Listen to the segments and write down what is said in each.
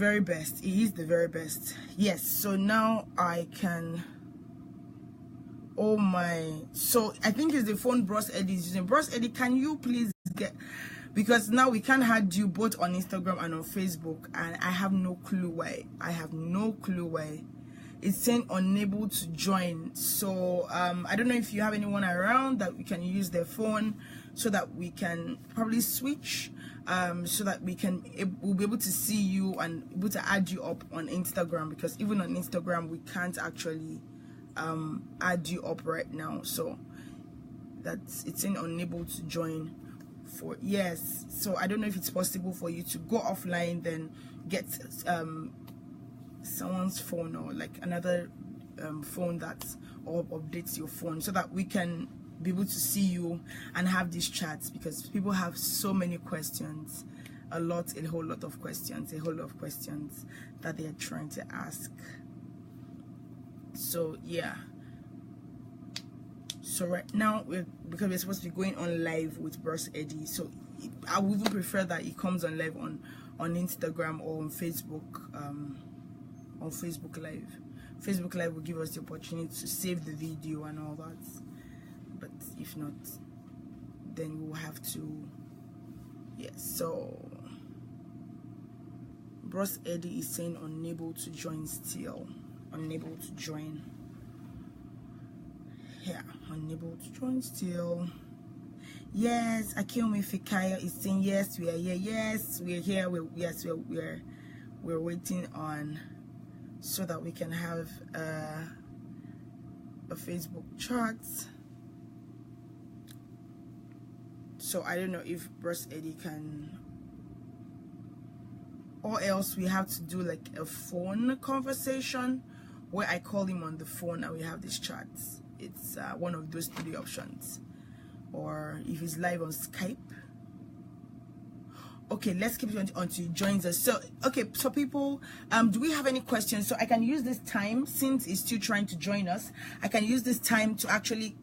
very best. He is the very best. Yes. So now I can. Oh my. So I think it's the phone Bros Eddy is using. Bros Eddy, can you please get, because now we can add you both on Instagram and on Facebook, and I have no clue why. I have no clue why. It's saying unable to join. So I don't know if you have anyone around that we can use their phone so that we can probably switch, so that we'll be able to see you and able to add you up on Instagram, because even on Instagram we can't actually add you up right now. So it's saying unable to join. For yes, so I don't know if it's possible for you to go offline, then get someone's phone, or like another phone that's or updates your phone, so that we can be able to see you and have these chats, because people have so many questions, a whole lot of questions that they are trying to ask. So yeah, so right now because we're supposed to be going on live with Bros Eddy, so I would even prefer that it comes on live on Instagram or on Facebook. On Facebook Live. Facebook Live will give us the opportunity to save the video and all that. But if not, then we'll have to. Yes, so Bros Eddy is saying unable to join still. Unable to join. Yeah, unable to join still. Yes, Akiomi Fikaya is saying yes, we are here. Yes, we're here. We're waiting on, so that we can have a Facebook chat. So I don't know if Bros Eddy can, or else we have to do like a phone conversation where I call him on the phone and we have this chat. It's one of those three options. Or if he's live on Skype. Okay, let's keep it until he joins us. So okay, so people, do we have any questions? So I can use this time, since he's still trying to join us, I can use this time to actually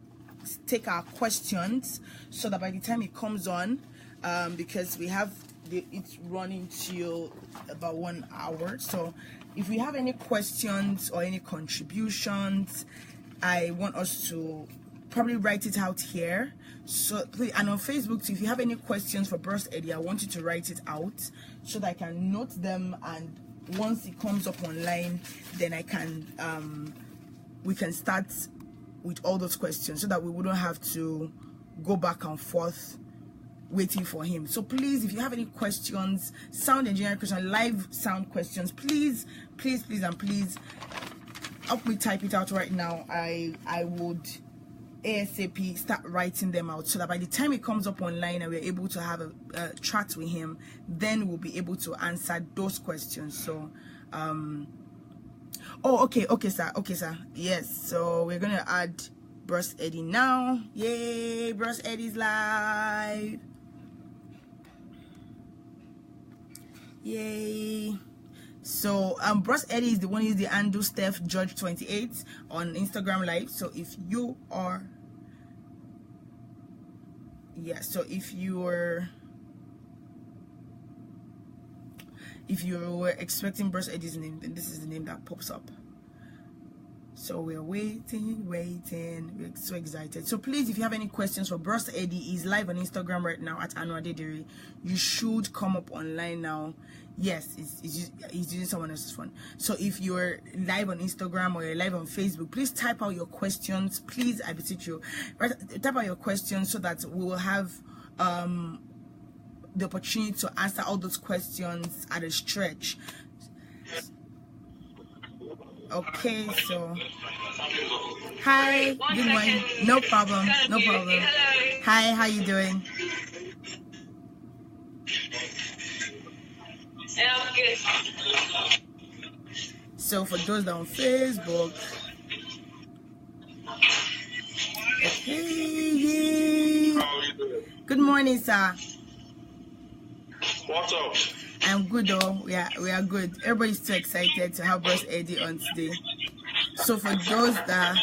take our questions, so that by the time it comes on, because we have it's running till about 1 hour. So if we have any questions or any contributions, I want us to probably write it out here. So please, and on Facebook too, if you have any questions for Bros Eddy, I want you to write it out so that I can note them, and once it comes up online, then I can we can start with all those questions, so that we wouldn't have to go back and forth waiting for him. So please, if you have any questions, sound engineering questions, live sound questions, please help me type it out right now. I would ASAP start writing them out, so that by the time it comes up online and we're able to have a chat with him, then we'll be able to answer those questions. So oh, okay sir, yes, so we're gonna add Bros Eddy now. Yay, Bros Eddy's live. Yay. So Bros Eddy is the one who's the handle Steph George 28 on Instagram Live. So if you are, yeah, so if you were expecting Bros Eddy's name, then this is the name that pops up. So we're waiting. We're so excited. So please, if you have any questions for Bros Eddy, he's live on Instagram right now at Anuadedere. You should come up online now. Yes, he's using someone else's phone. So if you're live on Instagram or you're live on Facebook, please type out your questions. Please, I beseech you, type out your questions, so that we will have the opportunity to answer all those questions at a stretch. Okay, so hi, good morning. No problem. Hi, how you doing? Okay. So for those that are on Facebook, okay. How are you doing? Good morning, sir. What's up? I'm good though. We are good. Everybody's too excited to have Bros Eddy on today. So for those that,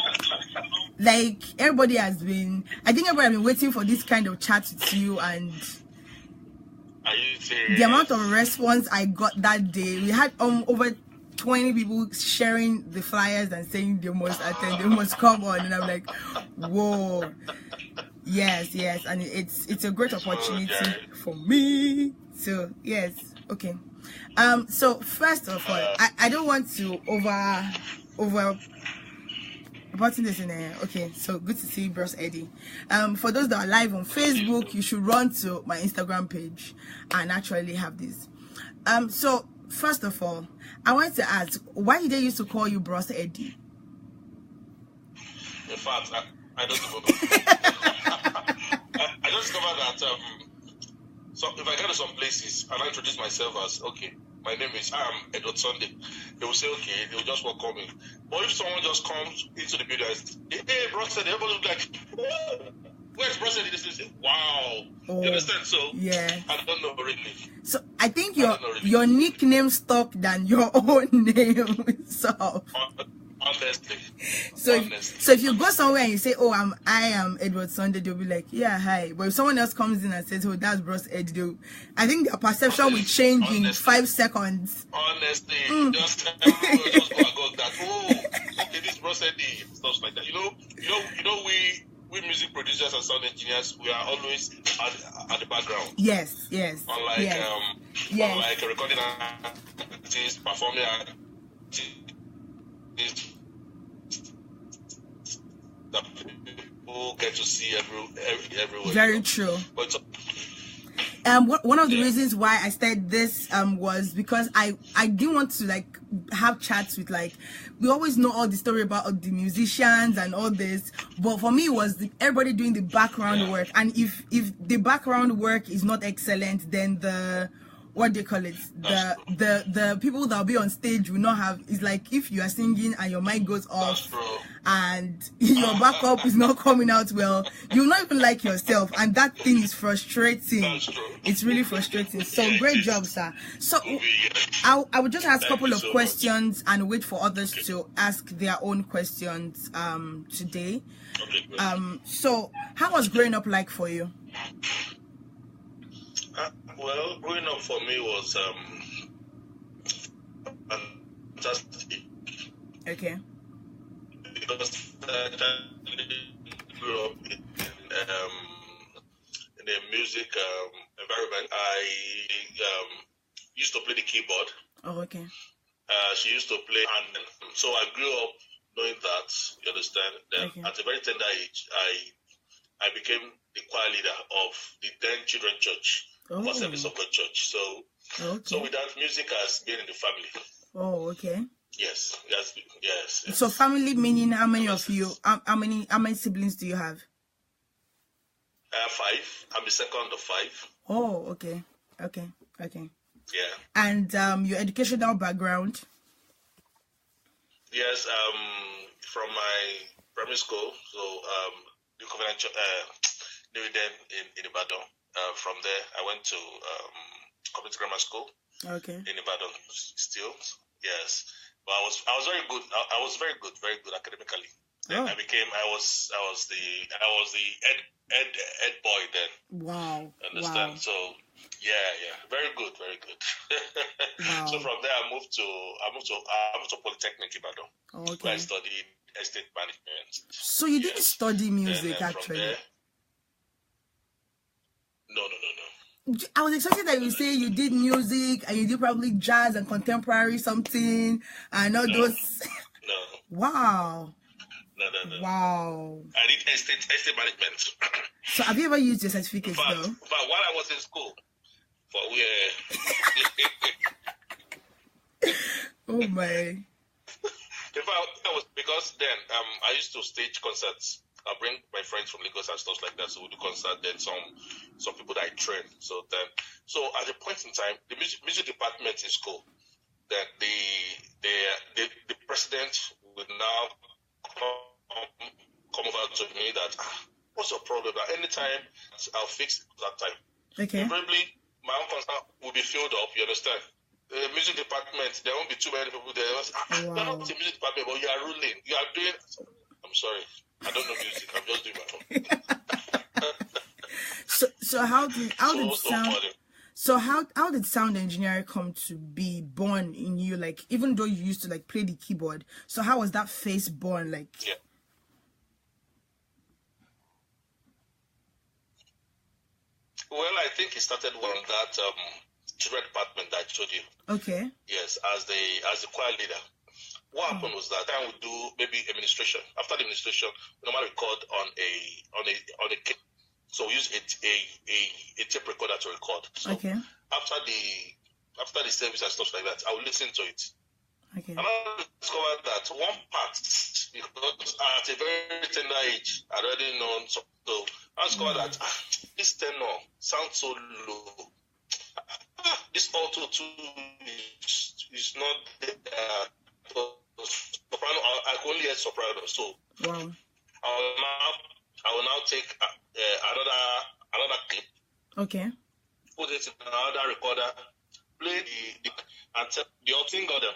like, everybody has been, I think everybody has been waiting for this kind of chat with you, and Are you serious? The amount of response I got that day, we had over 20 people sharing the flyers and saying they must attend, they must come on, and I'm like, whoa. Yes, and it's a great opportunity for me. So yes, okay. So first of all, I don't want to over putting this in there. Okay, so good to see you, Bros Eddy. For those that are live on Facebook, you should run to my Instagram page and actually have this. So first of all, I want to ask, why did they used to call you Bros Eddy? In fact, I don't know. I just discovered that so if I go to some places and I introduce myself as, okay, my name is Eddy Sunday, they will say, okay, they will just welcome me. But if someone just comes into the building and says, hey, Bros Eddy, everybody will be like, whoa, where's Bros Eddy? They say, wow. Oh, you understand? So yeah. I don't know really. So I think your nickname stuck than your own name itself. Honestly. So if you go somewhere and you say, oh, I am Edward Sunday, they'll be like, yeah, hi. But if someone else comes in and says, oh, that's Bros Eddy, I think their perception will change in 5 seconds. Honestly, just go that. Oh, okay, this Bros Eddy, stuff like that. You know, we music producers and sound engineers, we are always at the background. Yes. Unlike unlike a recording artist, performing artist, that people get to see everywhere. Very true. But one of the reasons why I started this was because I didn't want to like have chats with, like, we always know all the story about the musicians and all this, but for me it was everybody doing the background work, and if the background work is not excellent, then the what they call it, the people that'll be on stage will not have. It's like if you are singing and your mic goes off and your backup is not coming out well, you'll not even like yourself, and that thing is frustrating. It's really frustrating. So great job, sir. So I would just ask a couple of questions and wait for others to ask their own questions today. So how was growing up like for you? Well, growing up for me was fantastic. Okay. Because I grew up in a music environment. I used to play the keyboard. Oh, okay. She used to play, and so I grew up knowing that. You understand? Then at a very tender age, I became the choir leader of the then Children Church. For Service of God Church. So with that, music has been in the family. Oh, okay. Yes. So family meaning how many of you? How many siblings do you have? I have 5. I'm the second of 5. Oh, okay. Yeah. And your educational background? Yes. From my primary school, so the Covenant then in Ibadan. From there, I went to Community Grammar School. Okay. In Ibadan, still, yes. But I was very good. I was very good academically. Then I was the ed boy then. Wow. Understand? Wow. So yeah, very good. Wow. So from there, I moved to Polytechnic Ibadan. Okay. Where I studied estate management. So you didn't study music actually? There, No. I was expecting that you say you did music and you did probably jazz and contemporary something and all those. No. Wow. No. Wow. I did estate management. So have you ever used your certificates though? But while I was in school, oh my. In fact, that was because then I used to stage concerts. I bring my friends from Lagos and stuff like that, so we do concert. Then some people that I train. So at a point in time, the music department in school, that the president would now come over to me that what's your problem? That anytime I'll fix that time. Okay. Probably my own concert will be filled up. You understand? The music department, there won't be too many people there. You're not the music department, but you are ruling. You are doing. I'm sorry. I don't know music. I'm just doing my own. So how did So how did sound engineering come to be born in you? Like, even though you used to like play the keyboard, so how was that phase born? Like, Yeah. Well, I think it started on that children department that I told you. okay. Yes, as the choir leader. What happened was that I would do maybe administration. After the administration, we normally record on a so we use a tape recorder to record. So Okay. after the service and stuff like that, I would listen to it. Okay. And I discovered that one part, because at a very tender age, I'd already known. So I discovered that this tenor sounds so low. This alto too is not there. Soprano, I can only hear soprano. So Wow. I will now take another clip, Okay. put it in another recorder, play the and tell the whole thing got them.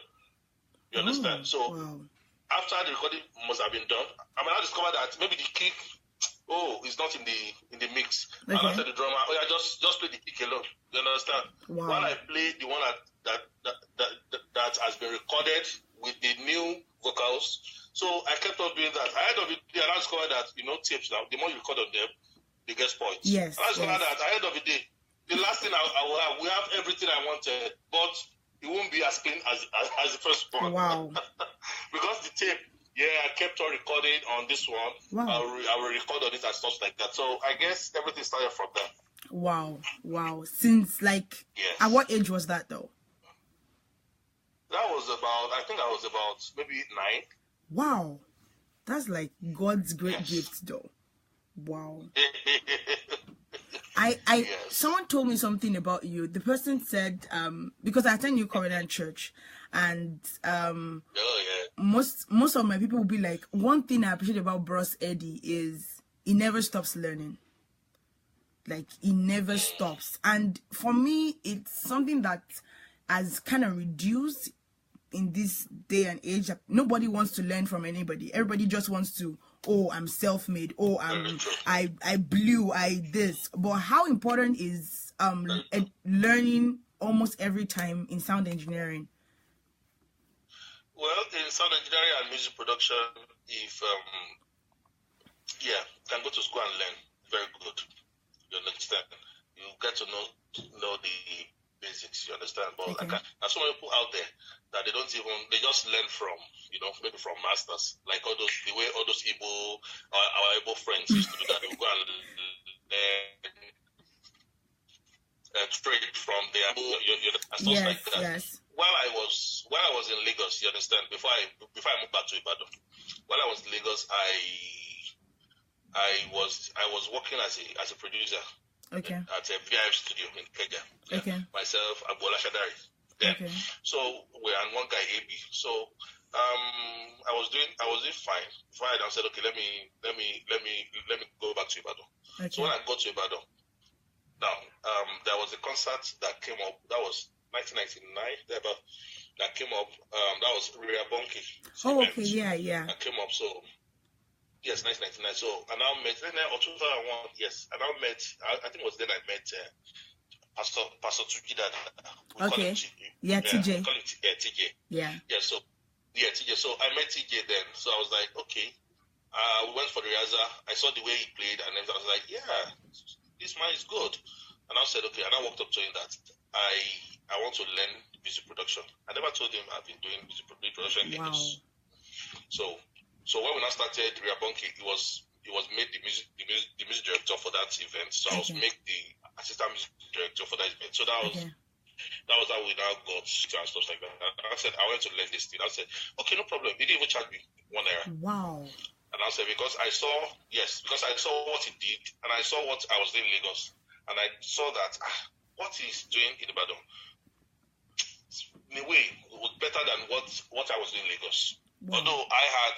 You understand? So Wow. after the recording must have been done, I mean, I discovered that maybe the kick, is not in the mix. Okay. And after the drummer, just play the kick alone. You understand? Wow. While I play the one that has been recorded with the new vocals, so I kept on doing that. Ahead of it, and I discovered that tapes now, the more you record on them, they get spoiled. Yes. And I discovered that ahead of the day, the last thing I will have, we have everything I wanted, but it won't be as clean as the first one. Wow. Because the tape, I kept on recording on this one. Wow. I will record on it and stuff like that. So I guess everything started from there. Wow. Since like, Yes. at what age was that though? I think I was about maybe 9. Wow. That's like God's great gift though. Wow. Yes. Someone told me something about you. The person said, because I attend New Covenant Church, and Oh, yeah. most of my people will be like, one thing I appreciate about Bros Eddy is he never stops learning. Like, he never stops. And for me, it's something that has kind of reduced in this day and age. Nobody wants to learn from anybody. Everybody just wants to, I'm self-made. I blew, this. But how important is learning almost every time in sound engineering? Well, in sound engineering and music production, if can go to school and learn, very good. You understand? You get to know the basics. You understand? But Okay. there's so many people out there that they just learn from, maybe from masters, like the way all those our Igbo friends used to do that. They would go and trade from their and stuff like that. Yes. While I was in Lagos, you understand, before I moved back to Ibadan, while I was in Lagos, I was working as a producer. Okay. At a VIF studio in Kenya. Okay. Myself, Abuola Shadari. Yeah. Okay. So and one guy AB. So I was doing fine. Before I said, okay, let me go back to Ibadan. Okay. So when I got to Ibadan, now there was a concert that came up. That was 1999. That came up. That was Rhea Bonke. Oh, okay. Yeah. That came up. So yes, 1999. So I now met, or 2001. Yes, I now met. I think it was then I met Pastor Tuki. That Okay. Yeah, TJ. We call it TJ. Yeah. Yeah. So TJ. So I met TJ then. So I was like, okay. We went for the rehearsal. I saw the way he played, and then I was like, yeah, this man is good. And I said, okay. And I walked up to him that I want to learn music production. I never told him I've been doing music production in Lagos. So when we now started Rhea Bonke, he was made the music director for that event. So I was made the assistant music director for that event. So that was how we now got and stuff like that. And I said, I want to learn this thing. I said, okay, no problem. He didn't even charge me £1. Wow. And I said, because I saw what he did, and I saw what I was doing in Lagos, and I saw that what he's doing in Ibadan, in a way, was better than what I was doing in Lagos. Wow. Although I had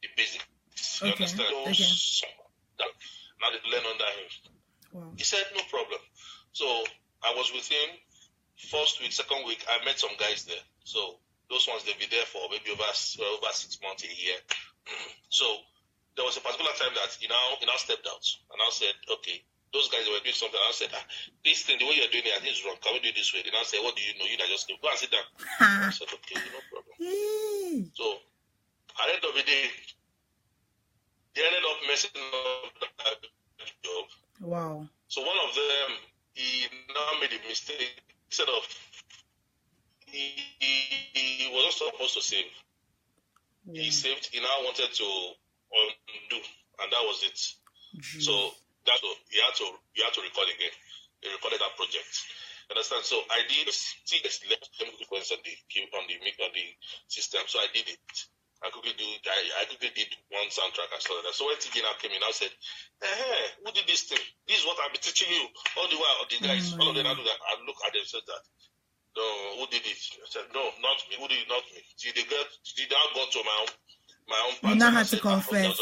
the basics, you understand? Now they learn under him. Wow. He said, no problem. So I was with him. First week, second week, I met some guys there. So those ones, they'll be there for maybe over 6 months, a year. So there was a particular time that he now stepped out and I said, okay, those guys were doing something. I said, this thing, the way you're doing it, I think it's wrong. Can we do it this way? Then I said, what do you know? You just go and sit down. I said, okay, no problem. So at the end of the day, they ended up messing up that job. Wow. So one of them, he now made a mistake. Instead of, he was not supposed to save. He saved, he now wanted to undo, and that was it. Jeez. So he had to record again. He recorded that project. Understand? So I did left sequence on the system. So I did it. I quickly did one soundtrack and stuff like that. So when TJ now came in, I said, hey, who did this thing? This is what I've been teaching you all the while. The guys, all of them now do that. I look at them and said that. No, who did it? I said, no, not me. Who did it? Not me. She now got to my own part. You now had to confess.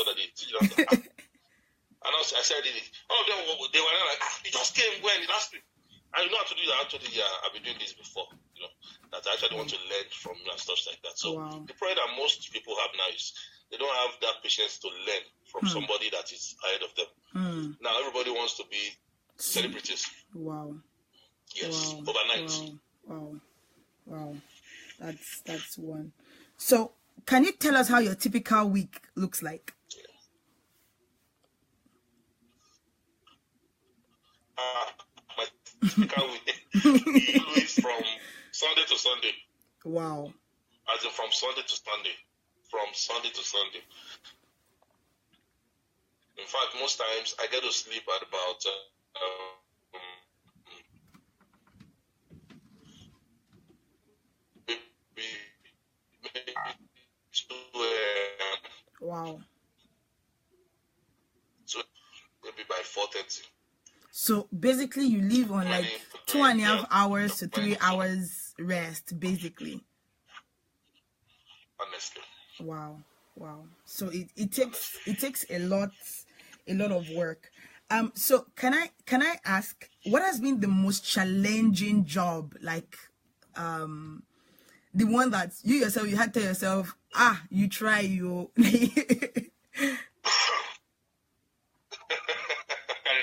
And I said, I did it. All of them, they were like, it just came when last week. And you know how to do that. I told you, I've been doing this before. You know, that I actually want to learn from you and stuff like that. So the problem that most people have now is they don't have that patience to learn from somebody that is ahead of them. Now everybody wants to be celebrities. Wow. Yes, overnight. Wow. That's one. So can you tell us how your typical week looks like? My typical week is from Sunday to Sunday. Wow. As in from Sunday to Sunday. From Sunday to Sunday. In fact, most times I get to sleep at about maybe 2 a.m. Wow. So maybe by 4:30. So basically you live on like 2.5 hours to 3 hours rest, basically. Honestly. Wow. So it takes a lot of work. So can I ask, what has been the most challenging job? Like the one that you yourself, you had to tell yourself, you try, you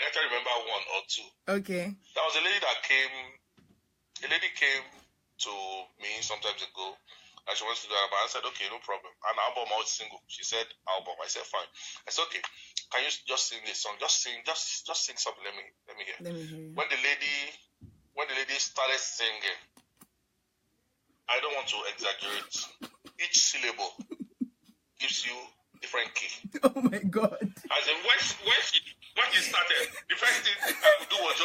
I can remember one or two. Okay. There was a lady came to me sometimes ago and she wants to do an album. I said, okay, no problem. An album or single. She said album. I said, fine. I said, okay, can you just sing this song? Just sing something. Let me hear. Let me hear you. When the lady started singing, I don't want to exaggerate. Each syllable gives you different key. Oh my God. As in when she started, the first thing I could do was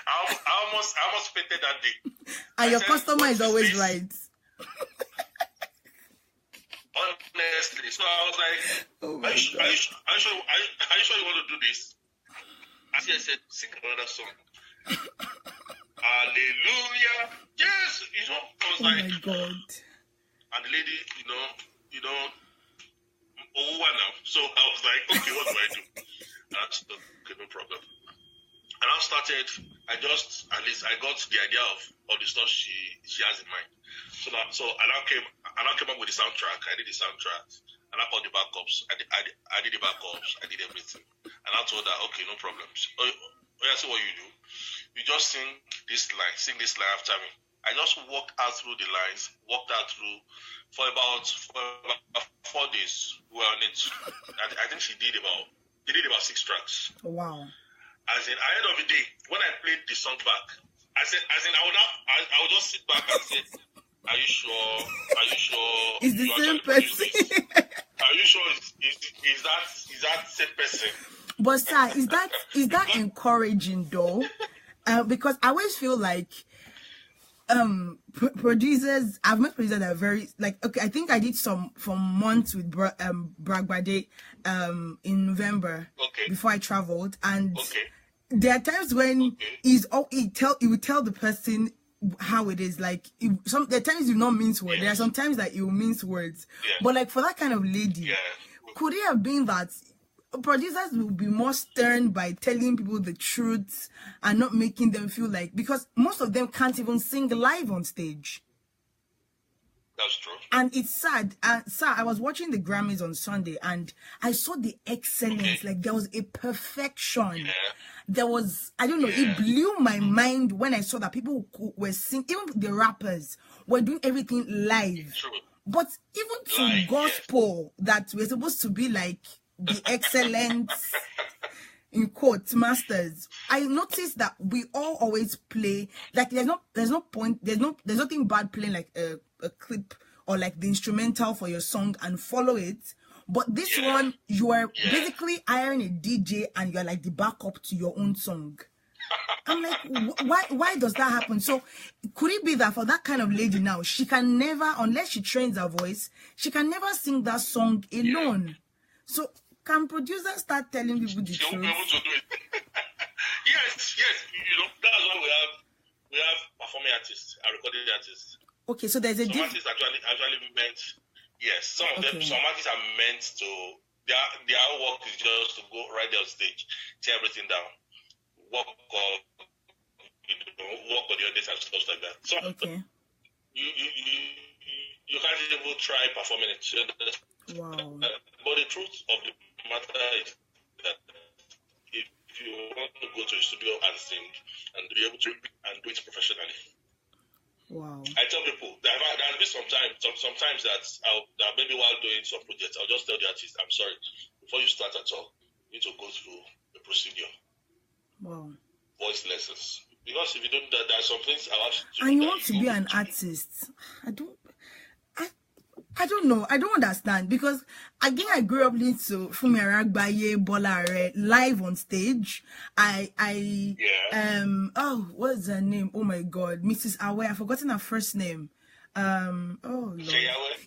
I almost fainted that day. And your customer is always right. Honestly, so I was like, are you sure you want to do this? I said, sing another song. Hallelujah. Yes, I was like, oh my God. And the lady, now. So I was like, okay, what do I do? I said, okay, no problem. And I started, I got the idea of the stuff she has in mind. So I now came up with the soundtrack. I did the soundtrack. And I called the backups. I did the backups. I did everything. And I told her, okay, no problems. I see what you do. You just sing this line after me. I just walked out through the lines, for about 4 days. We were on it. I think she did about 6 tracks. Wow. As in, at the end of the day, when I played the song back, I would just sit back and say, are you sure? It's the same person. Are you sure is that same person? But sir, is that encouraging though? Because I always feel like producers, I've met producers that are very like, okay, I think I did some for months with Bragbade in November before I traveled, and there are times when he would tell the person how it is. Like there are times you not mince words. There are some times that you mince words. But like for that kind of lady, could it have been that producers will be more stern by telling people the truth and not making them feel like, because most of them can't even sing live on stage. That's true. And it's sad. Sir, I was watching the Grammys on Sunday and I saw the excellence. Like, there was a perfection. Yeah. There was, I don't know, it blew my mind when I saw that people were singing, even the rappers were doing everything live. True. But even to gospel, that we're supposed to be like the excellent, in quotes, masters, I noticed that we all always play, like there's no point, there's nothing bad playing like a clip or like the instrumental for your song and follow it. But this one, you are basically hiring a DJ and you're like the backup to your own song. I'm like, why does that happen? So could it be that for that kind of lady now, she can never, unless she trains her voice, she can never sing that song alone? So can producers start telling people the truth? She'll be able to do it. yes. You know, that's why we have performing artists and recording artists. Okay, so there's a some artists actually meant. Yes, some of them. Some artists are meant to. Their work is just to go right there on stage, tear everything down, work on the audience and stuff like that. So you can't even try performing it. Wow. But the truth of the matter is that if you want to go to a studio and sing and be able to do it professionally. Wow. I tell people there'll be sometimes that maybe while doing some projects, I'll just tell the artist, I'm sorry, before you start at all, you need to go through the procedure. Wow. Voice lessons. Because if you don't, there are some things I'll ask you. And you want to be an artist. I don't know. I don't understand. Because again, I grew up listening to Fumi Aragbaye, Bola Are live on stage. What's her name? Oh my God, Mrs. Awe. I've forgotten her first name.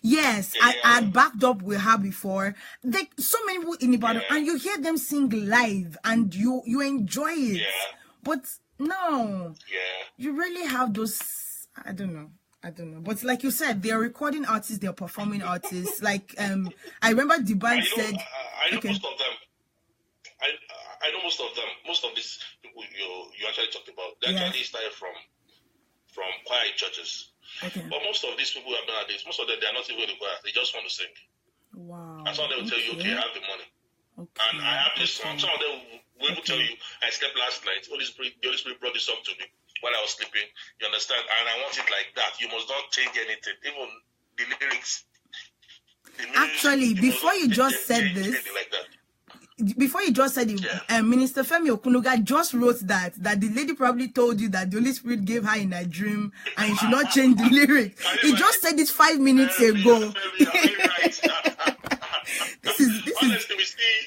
Yes, I had backed up with her before. Like so many people in Ibadan, and you hear them sing live, and you enjoy it. Yeah. But no, you really have those. I don't know. But like you said, they're recording artists, they're performing artists. Like I remember the band said. I know most of them. I know most of them. Most of these people you actually talked about, they actually started from choir churches. Okay. But most of these people who have nowadays, most of them, they are not even in the choir. They just want to sing. Wow. And some of them will tell you, okay, I have the money. Okay. And I have this song. Some of them will tell you, I slept last night. The Holy Spirit brought this song to me while I was sleeping. You understand? And I want it like that. You must not change anything. Even the lyrics. Actually, before you just said this, before you just said it, Minister Femi Okunuga just wrote that the lady probably told you that the Holy Spirit gave her in a dream and you should not change the lyrics. He just said it 5 minutes ago. Honestly,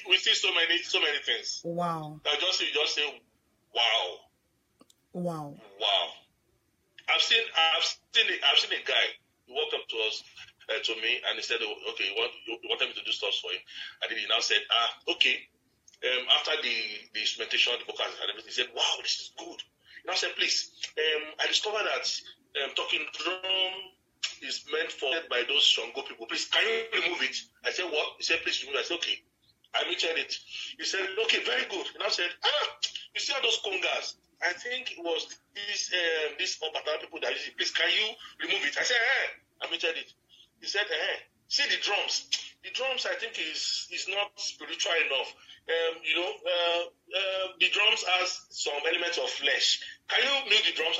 we see so many things. Wow. I just say, wow. I've seen a guy who walked up to us. To me, and he said, okay, you wanted me to do stuff for him. And then he now said, okay. After the instrumentation, the vocals and everything, he said, wow, this is good. He now said, please, I discovered that talking drum is meant by those Shango people. Please, can you remove it? I said, what? He said, please remove it. I said, okay. I muted it. He said, okay, very good. And I said, you see all those congas? I think it was these Obatala people that use it. Please, can you remove it? I said, I muted it. He said, see the drums. The drums, I think, is not spiritual enough. The drums has some elements of flesh. Can you mute the drums?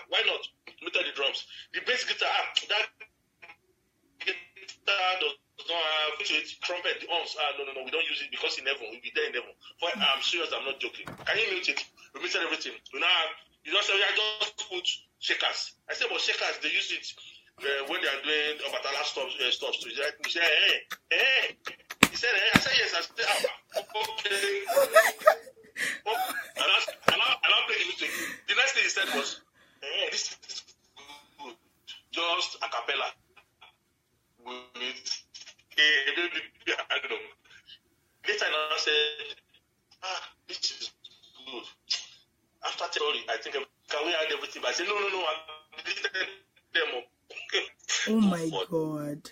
Why not? Mute the drums. The bass guitar, that guitar does not have trumpet, the horns. No, we don't use it because in heaven, we'll be there in heaven. I'm serious, I'm not joking. Can you mute it? We muted everything. You don't say, I just put shakers. I said, but shakers, they use it. When they are doing Obatala stuff, he said, hey. He said, I said, yes. I said, okay. And I played the music. The next thing he said was, this is good. Just a cappella. With a baby piano. Later I said, this is good. After theory, I think, can we add everything? But I said, no, I deleted them up. Oh my God.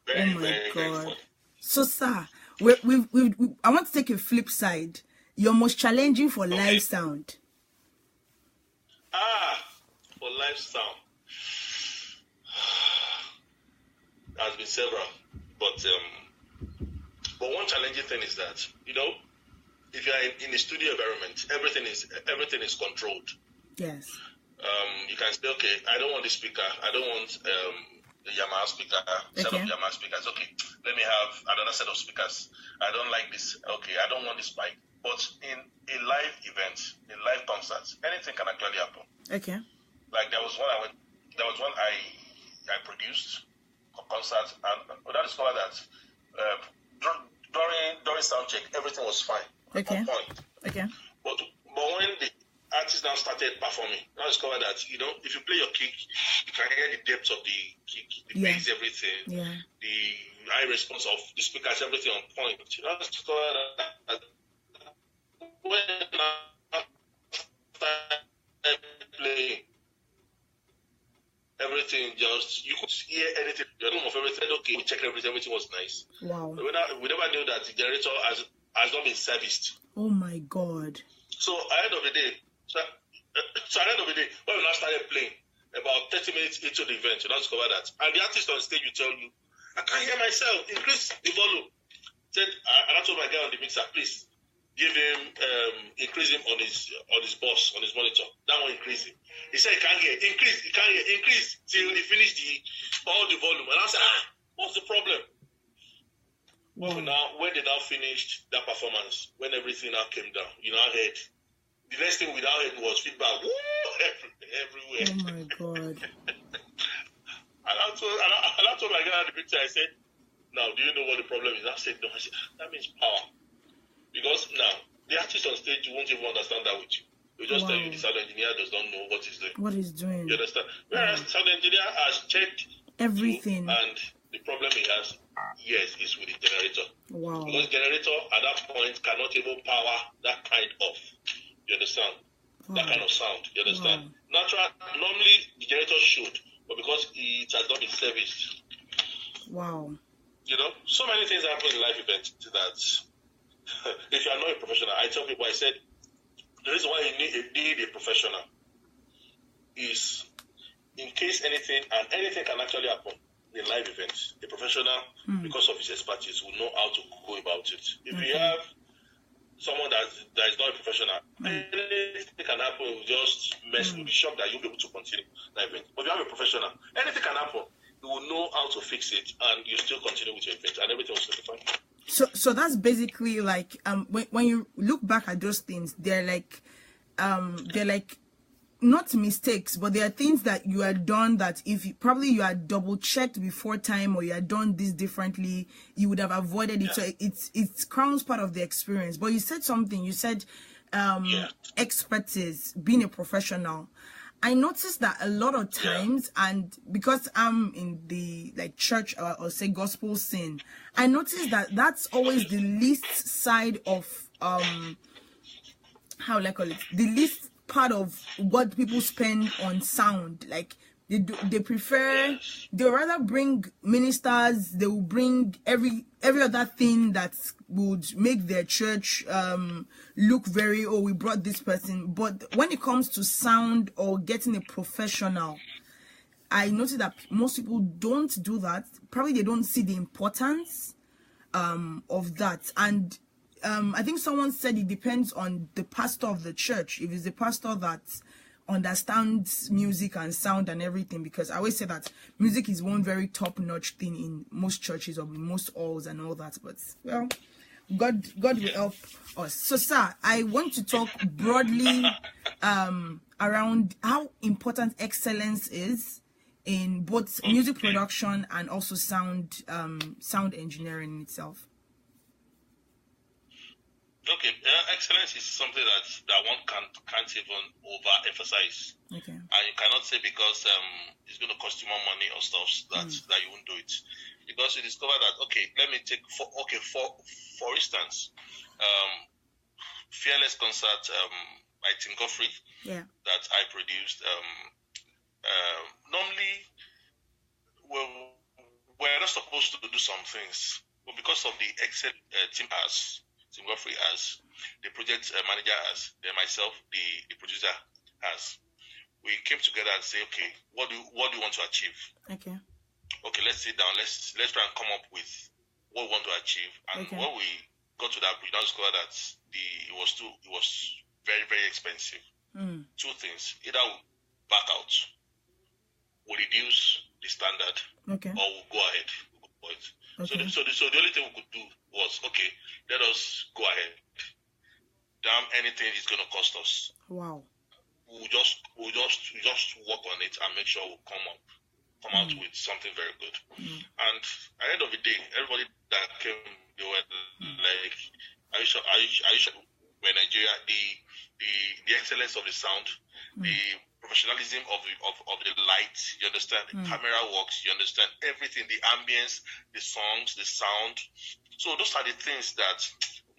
Very, oh my very, God. very So, sir, I want to take a flip side. You're most challenging for live sound. For live sound. has been several, but one challenging thing is that, you know, if you are in a studio environment, everything is controlled. Yes. You can say, okay, I don't want the speaker. I don't want the Yamaha speaker, set of Yamaha speakers. Okay, let me have another set of speakers. I don't like this. Okay, I don't want this mic. But in a live event, in live concerts, anything can actually happen. Okay. Like there was one I produced a concert, and I discovered that during sound check, everything was fine. Okay. On point. Okay. But when the artist now started performing, I discovered that, you know, if you play your kick, you can hear the depth of the kick, the bass, everything, the high response of the speakers, everything on point. I discovered that when I started playing, everything just, you could hear anything, the room of everything. Okay, we checked everything was nice. Wow. We never knew that the generator has not been serviced. Oh my God. So at the end of the day, when we now started playing, about 30 minutes into the event, you now discover that. And the artist on stage will tell you, I can't hear myself, increase the volume. And I told my guy on the mixer, please give him, increase him on his boss, on his monitor. That one increase him. He said he can't hear, increase till he finish all the volume. And I said, what's the problem? When they now finished that performance, when everything now came down, you now heard. The next thing we now heard was feedback. Woo! Everywhere. Oh my God. And I told my guy at the picture, I said, now, do you know what the problem is? I said, no. I said, that means power. Because now, the artist on stage won't even understand that with you. They'll just tell you the sound engineer does not know what he's doing. What he's doing. You understand? Whereas the sound engineer has checked everything. And the problem he has, yes, is with the generator. Wow. Because the generator at that point cannot even power that kind of, you understand? Wow. That kind of sound, you understand? Wow. Normally the generator should, but because it has not been serviced. Wow. You know, so many things happen in live events that if you are not a professional, I tell people, I said, the reason why you need a professional is in case anything can actually happen in live events, a professional, because of his expertise, will know how to go about it. If you have someone that is not a professional, anything can happen, will just mess, will be shocked that you'll be able to continue that event. But if you have a professional, anything can happen, you will know how to fix it, and you still continue with your event, and everything will still be fine. So that's basically like when you look back at those things, they're like not mistakes, but there are things that you had done that if you had double checked before time, or you had done this differently, you would have avoided it. So it's crowns part of the experience. But you said something. You said expertise, being a professional. I noticed that a lot of times, and because I'm in the church or say gospel scene, I noticed that that's always the least side of how will I call it? The least part of what people spend on sound. Like they prefer, they rather bring ministers, they will bring every other thing that would make their church look very, we brought this person. But when it comes to sound or getting a professional, I noticed that most people don't do that. Probably they don't see the importance of that. And I think someone said it depends on the pastor of the church. If it's the pastor that understands music and sound and everything, because I always say that music is one very top-notch thing in most churches or most halls and all that. But well, God will help us. So sir, I want to talk broadly around how important excellence is in both music production and also sound engineering itself. Okay, excellence is something that one can't even overemphasize. Okay. And you cannot say because it's going to cost you more money or stuff that you won't do it. Because you discover that, let me take for instance, Fearless concert by Tim Godfrey that I produced. Normally, we're not supposed to do some things, but because of the excellent Tim Godfrey has, the project manager has, then myself, the producer has, we came together and say, what do you want to achieve? Okay. okay, let's sit down, let's try and come up with what we want to achieve. And when we got to that, we now discovered that it was very, very expensive. Two things: either we'll back out, we'll reduce the standard, or we'll go ahead. So the only thing we could do was, okay, let us go ahead. Damn, anything is going to cost us. Wow. We'll just work on it and make sure we come out with something very good. And at the end of the day, everybody that came, they were like, Aisha, we're Nigeria, the excellence of the sound, the professionalism of the lights, you understand, the camera works, you understand, everything, the ambience, the songs, the sound. So those are the things that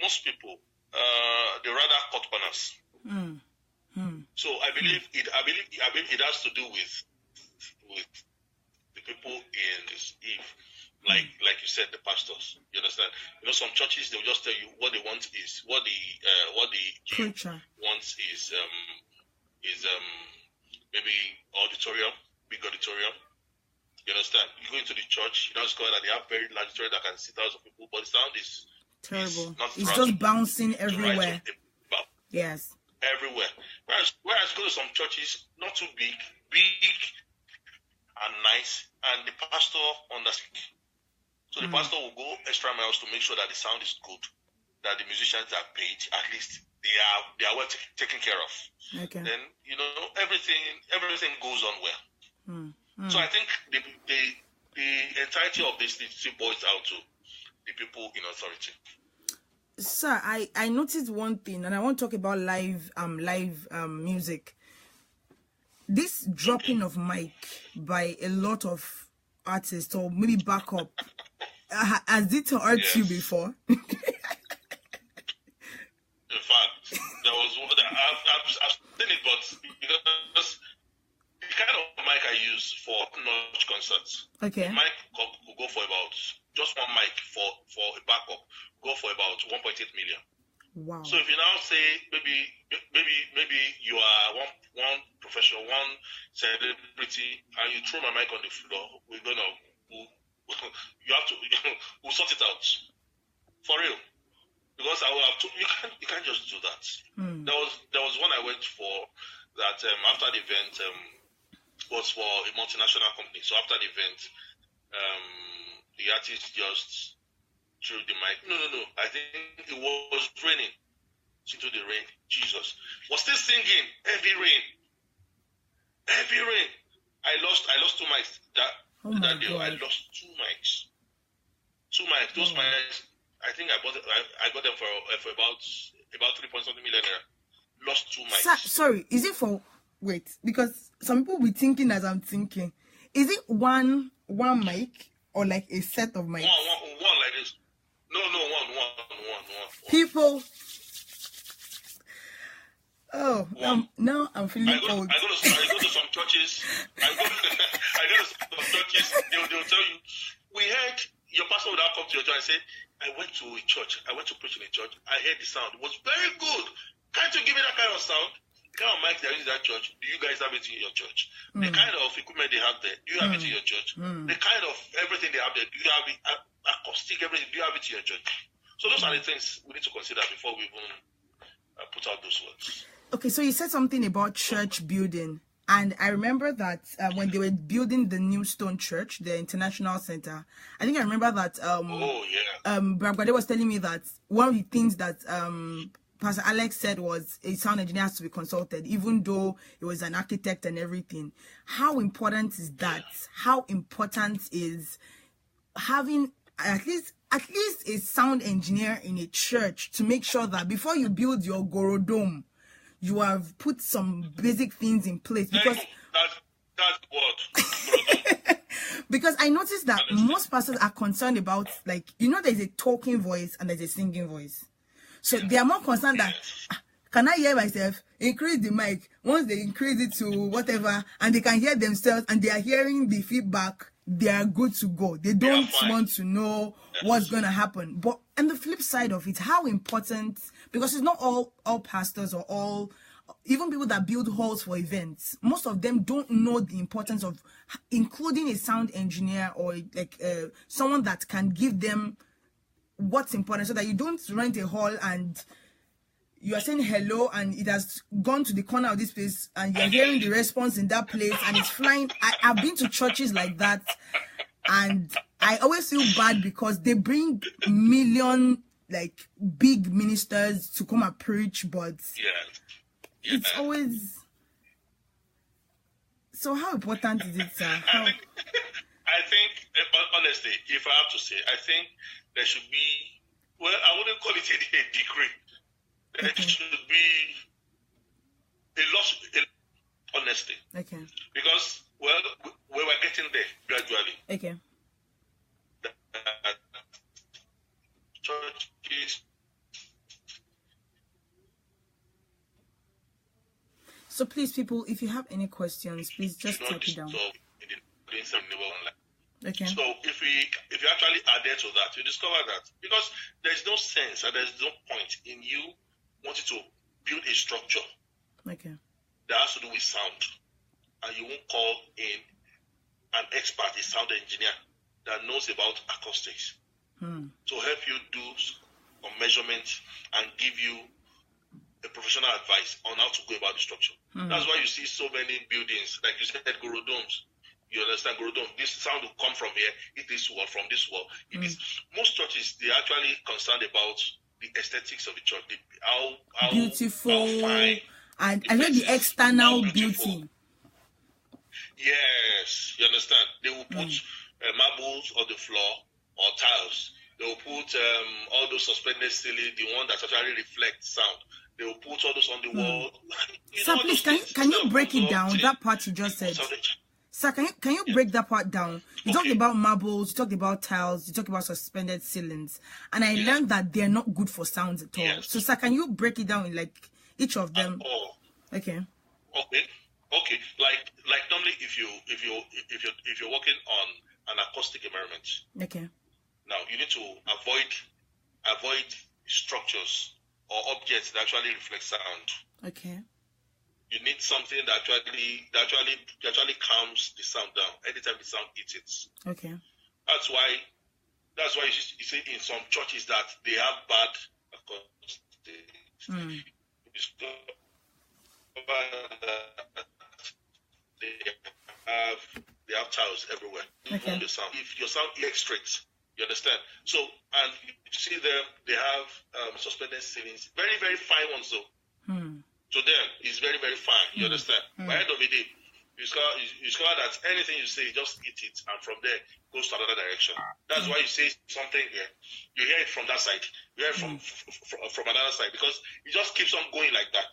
most people, they rather cut corners. So I believe it has to do with the people in this, like you said, the pastors. You understand? You know, some churches, they'll just tell you what they want is what the preacher wants is maybe big auditorium. You understand? You go into the church, you know, discover that they have very large auditorium that can sit thousands of people, but the sound is terrible. It's just bouncing everywhere. Yes. Everywhere. Whereas go to some churches, not too big and nice, and the pastor understands. So the pastor will go extra miles to make sure that the sound is good, that the musicians are paid, at least they are well taken care of. Okay. Then, you know, everything goes on well. So I think the entirety of this still boils down to the people in authority. Sir, I noticed one thing, and I want to talk about live music. This dropping of mic by a lot of artists, or maybe backup, has it hurt you before? In fact, there was one that I've seen it, but because the kind of mic I use for notch concerts, the mic will go for about just one mic for a backup, go for about 1.8 million. Wow. So if you now say maybe you are one professional, one celebrity, and you throw my mic on the floor, we'll sort it out for real. Because I will have to. You can't just do that. There was one I went for that after the event was for a multinational company. So after the event, the artist just threw the mic. No. I think it was raining. Into the rain, Jesus was still singing. Heavy rain. I lost two mics that day. I lost two mics. Those mics. I think I got them for about 3.something million. Lost two mics. Sorry, is it for? Wait, because some people will be thinking as I'm thinking. Is it one mic or like a set of mics? One like this. No, one. People. Oh, now I'm feeling old. I go to some churches. They'll tell you, we heard your pastor would have come to your church and say, I went to a church. I went to preach in a church. I heard the sound. It was very good. Can't you give me that kind of sound? The kind of mic they are using in that church, do you guys have it in your church? The kind of equipment they have there, do you have it in your church? The kind of everything they have there, do you have it? Acoustic, everything, do you have it in your church? So those are the things we need to consider before we even put out those words. Okay, so you said something about church building, and I remember that when they were building the new stone church, the International Center, I think I remember that Bragade was telling me that one of the things that Pastor Alex said was a sound engineer has to be consulted, even though he was an architect and everything. How important is that? How important is having at least a sound engineer in a church to make sure that before you build your Gorodome, you have put some basic things in place? Because that's what. Because I noticed that most pastors are concerned about, like, you know, there's a talking voice and there's a singing voice. So they are more concerned that, can I hear myself? Increase the mic. Once they increase it to whatever, and they can hear themselves and they are hearing the feedback, they are good to go. They don't want to know what's going to happen. But on the flip side of it, how important, because it's not all pastors or all even people that build halls for events, most of them don't know the importance of including a sound engineer or like someone that can give them what's important, so that you don't rent a hall and you are saying hello and it has gone to the corner of this place and you're hearing the response in that place and it's flying. I've been to churches like that, and I always feel bad because they bring million like big ministers to come and preach, but it's always. So how important is it, sir? I think, honestly, if I have to say, I think there should be, well, I wouldn't call it a decree. There should be a loss, honesty. Okay. Because, well, we were getting there gradually. Okay. Churches. So please, people, if you have any questions, please just type it down. Okay. So if you actually adhere to that, you discover that because there's no sense and there's no point in you wanting to build a structure that has to do with sound, and you won't call in an expert, a sound engineer that knows about acoustics to help you do some measurement and give you a professional advice on how to go about the structure. That's why you see so many buildings, like you said, Gorodomes. You understand, Gorodome? This sound will come from here, hit this wall, from this wall. Most churches, they're actually concerned about the aesthetics of the church, how beautiful, how fine, and I think the external beauty. Yes, you understand. They will put marbles on the floor or tiles. They will put all those suspended ceiling, the one that actually reflects sound. They will put all those on the wall. So please, can you break it down? That part you just said. Sir, can you break that part down? You talked about marbles, you talked about tiles, you talked about suspended ceilings, and I learned that they're not good for sounds at all. So, sir, can you break it down in like each of them? Okay. Like normally, if you're working on an acoustic environment, now you need to avoid structures or objects that actually reflect sound. You need something that actually calms the sound down anytime the sound hits it. That's why you see in some churches that they have bad acoustics. They have tiles everywhere. The sound. If your sound is straight, you understand. So, and you see them, they have suspended ceilings, very very fine ones though. To them, it's very, very fine. You understand? By the end of the day, you discover that anything you say, just eat it, and from there, goes to another direction. That's why you say something here. You hear it from that side. You hear it from another side, because it just keeps on going like that.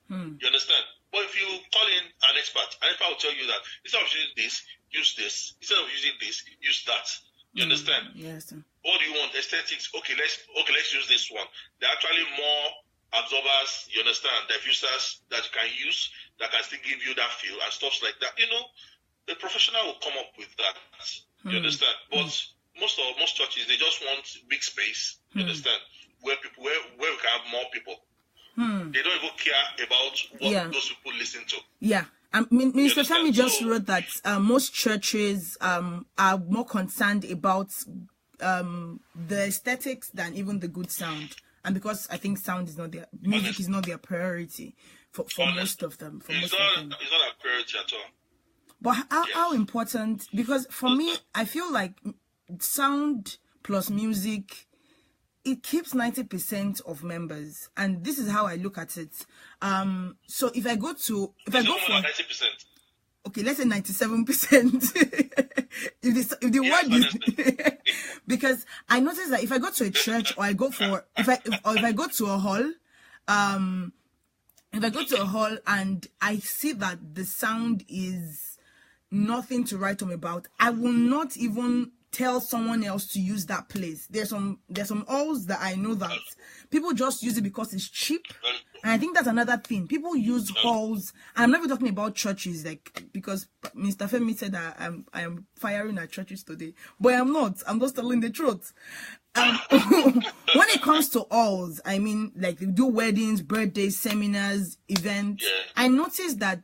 You understand? But if you call in an expert will tell you that instead of using this, use this. Instead of using this, use that. You understand? Yes. What do you want? Aesthetics. Okay, let's use this one. They're actually more absorbers, you understand, diffusers that you can use that can still give you that feel and stuff like that. You know, the professional will come up with that. You understand? But most churches, they just want big space. You understand? Where we can have more people. They don't even care about what those people listen to. Yeah. Minister Femi just wrote that most churches are more concerned about the aesthetics than even the good sound. And because I think sound is not their music is not their priority for most of them. It's not a priority at all. But how important? Because for me, I feel like sound plus music, it keeps 90% of members, and this is how I look at it. So if I go for 90%. Okay, let's say 97%. if the word is because I notice that if I go to a church or I go for if I go to a hall, if I go to a hall and I see that the sound is nothing to write home about, I will not even tell someone else to use that place. There's some halls that I know that people just use it because it's cheap. And I think that's another thing. People use halls. I'm not even talking about churches, like, because Mr. Femi said that I am firing at churches today. But I'm not. I'm just telling the truth. when it comes to alls, I mean, like they do weddings, birthdays, seminars, events. Yeah. I noticed that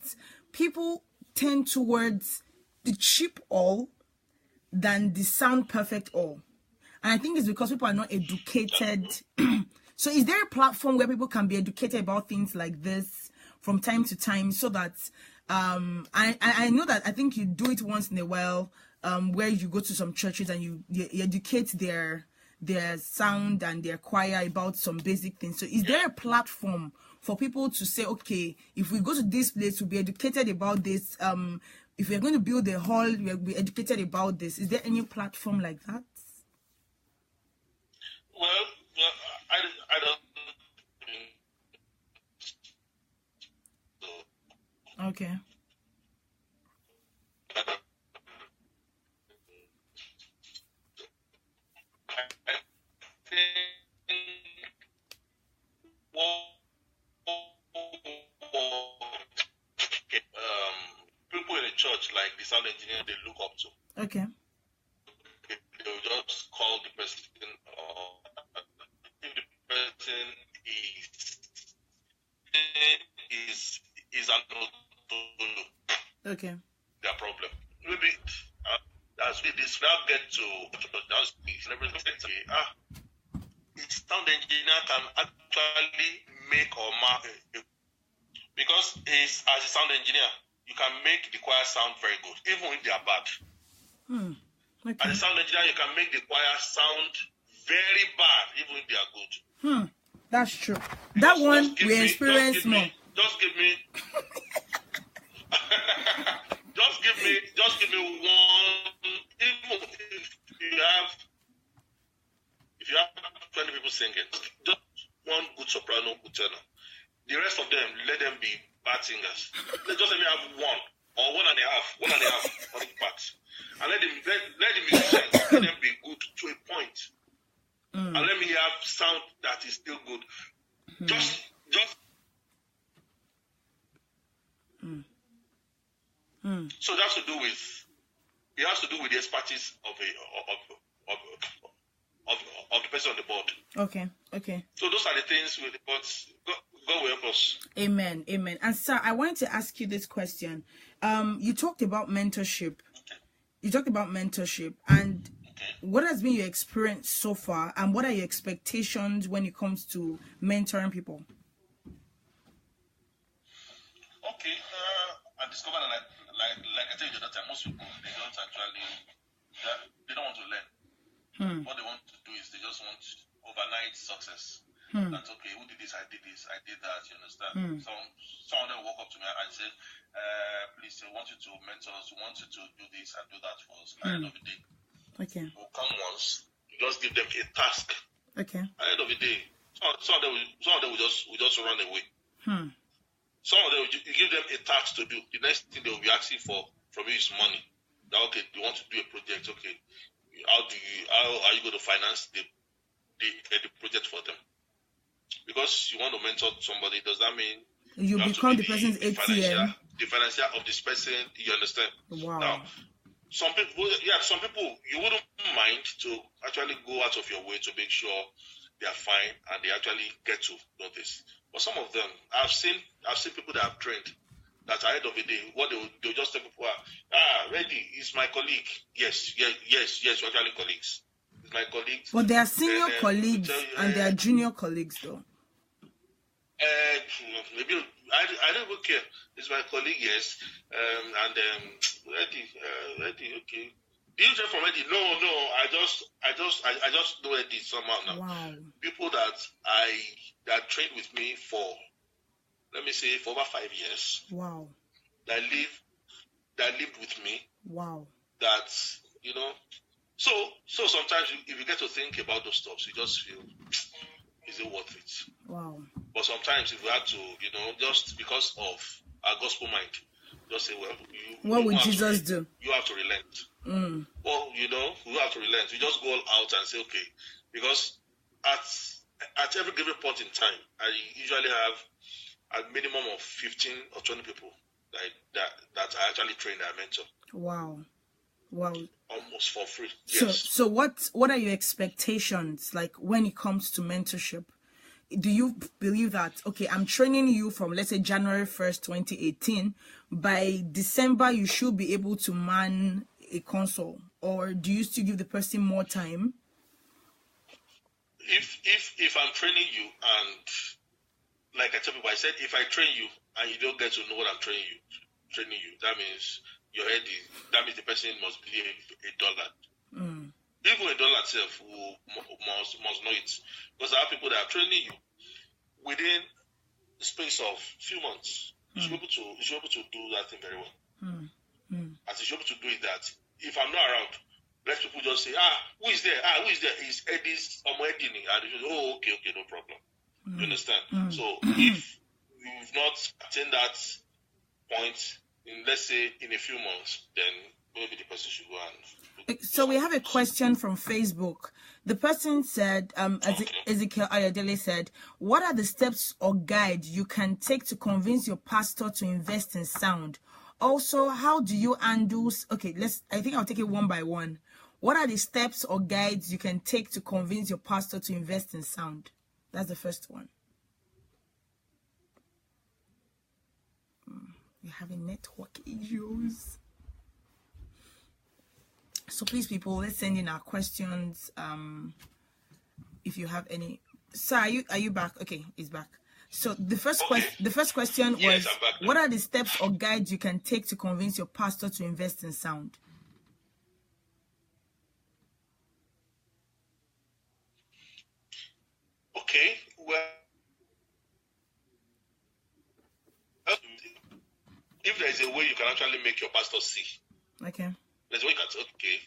people tend towards the cheap all than the sound perfect all. And I think it's because people are not educated. So is there a platform where people can be educated about things like this from time to time, so that I know that I think you do it once in a while, where you go to some churches and you educate their sound and their choir about some basic things. So is there a platform for people to say, okay, if we go to this place, we'll be educated about this, if we're going to build a hall, we'll be educated about this? Is there any platform like that? Well, I don't. Okay. People in the church, like the sound engineer, they look up to. Okay. They'll just call the person, if the person is an okay. their problem. Maybe as we this now get to the sound engineer can actually make or mark it, because as a sound engineer, you can make the choir sound very good, even if they are bad. Okay. As a sound engineer, you can make the choir sound very bad, even if they are good. That's true. That one we experience more. Just give me just give me one. Even if you have 20 people singing, just one good soprano, good tenor. The rest of them, let them be bad singers. Just let me have one or one and a half on each part, and let the musicians let them be good to a point, and let me have sound that is still good. Just. So it has to do with the expertise of the person on the board. Okay. So those are the things with the boards. God will help us. Amen. And sir, I wanted to ask you this question. You talked about mentorship. And what has been your experience so far, and what are your expectations when it comes to mentoring people? Okay, I discovered that like I told you the other time, most people they don't want to learn. What they want to do is they just want overnight success. That's okay. Who did this? I did this. I did that. You understand? Some of them walk up to me and say, "Please, I want you to mentor us. We want you to do this and do that for us." At the end of the day, okay, we'll come once. You just give them a task. Okay. At the end of the day, some of them will just run away. Some of them, you give them a task to do. The next thing they will be asking from you is money. Now, okay, you want to do a project? Okay, how are you going to finance the project for them? Because you want to mentor somebody, does that mean you become the person's ATM? The financier of this person, you understand? Wow. Now, some people, you wouldn't mind to actually go out of your way to make sure they are fine and they actually get to know this. But some of them, I've seen people that have trained that at the end of the day, what they'll just tell people Eddy is my colleague. Yes, we're actually colleagues. It's my colleague. But they are senior colleagues and they are junior colleagues though. Maybe I don't even care. It's my colleague, yes. Eddy, okay. Do you take from Eddy? No. I just know Eddy somehow now. Wow. People that trained with me for, let me say, for over 5 years. Wow. That lived with me. Wow. That So sometimes if you get to think about those stuff, you just feel, is it worth it? Wow. But sometimes if we had to, just because of our gospel mind, just say, well, what would Jesus do? You have to relent. Well, you have to relent. You just go all out and say, okay, because at every given point in time, I usually have a minimum of 15 or 20 people that I actually train, that I mentor. Wow. Wow. almost for free. So, Yes. so what are your expectations like when it comes to mentorship? Do you believe that, okay, I'm training you from, let's say, January 1st, 2018, by December you should be able to man a console, or do you still give the person more time? If I'm training you, and like I tell people, I said if I train you and you don't get to know what I'm training you, that means your head is, that means the person must be a dollar. Even a dollar itself must know it, because there are people that are training you within the space of few months. You should be able to do that thing very well. As you should be able to do it, that if I'm not around, let people just say, who is there? Who is there? It's Eddy's Eddy. And you say, oh, okay, no problem. You understand? So if you've not attained that point in, let's say, in a few months, then maybe the person should go and... So we have a question from Facebook. The person said, Ezekiel Ayodele said, what are the steps or guides you can take to convince your pastor to invest in sound? Also, how do you handle... Okay, I think I'll take it one by one. What are the steps or guides you can take to convince your pastor to invest in sound? That's the first one. We're having network issues. So please, people, let's send in our questions. If you have any. Sir, are you back? Okay, he's back. So the first question Yes, was, I'm back now. what are the steps or guides you can take to convince your pastor to invest in sound? Okay, well, if there is a way you can actually make your pastor see, Okay. there's a way you can say, okay,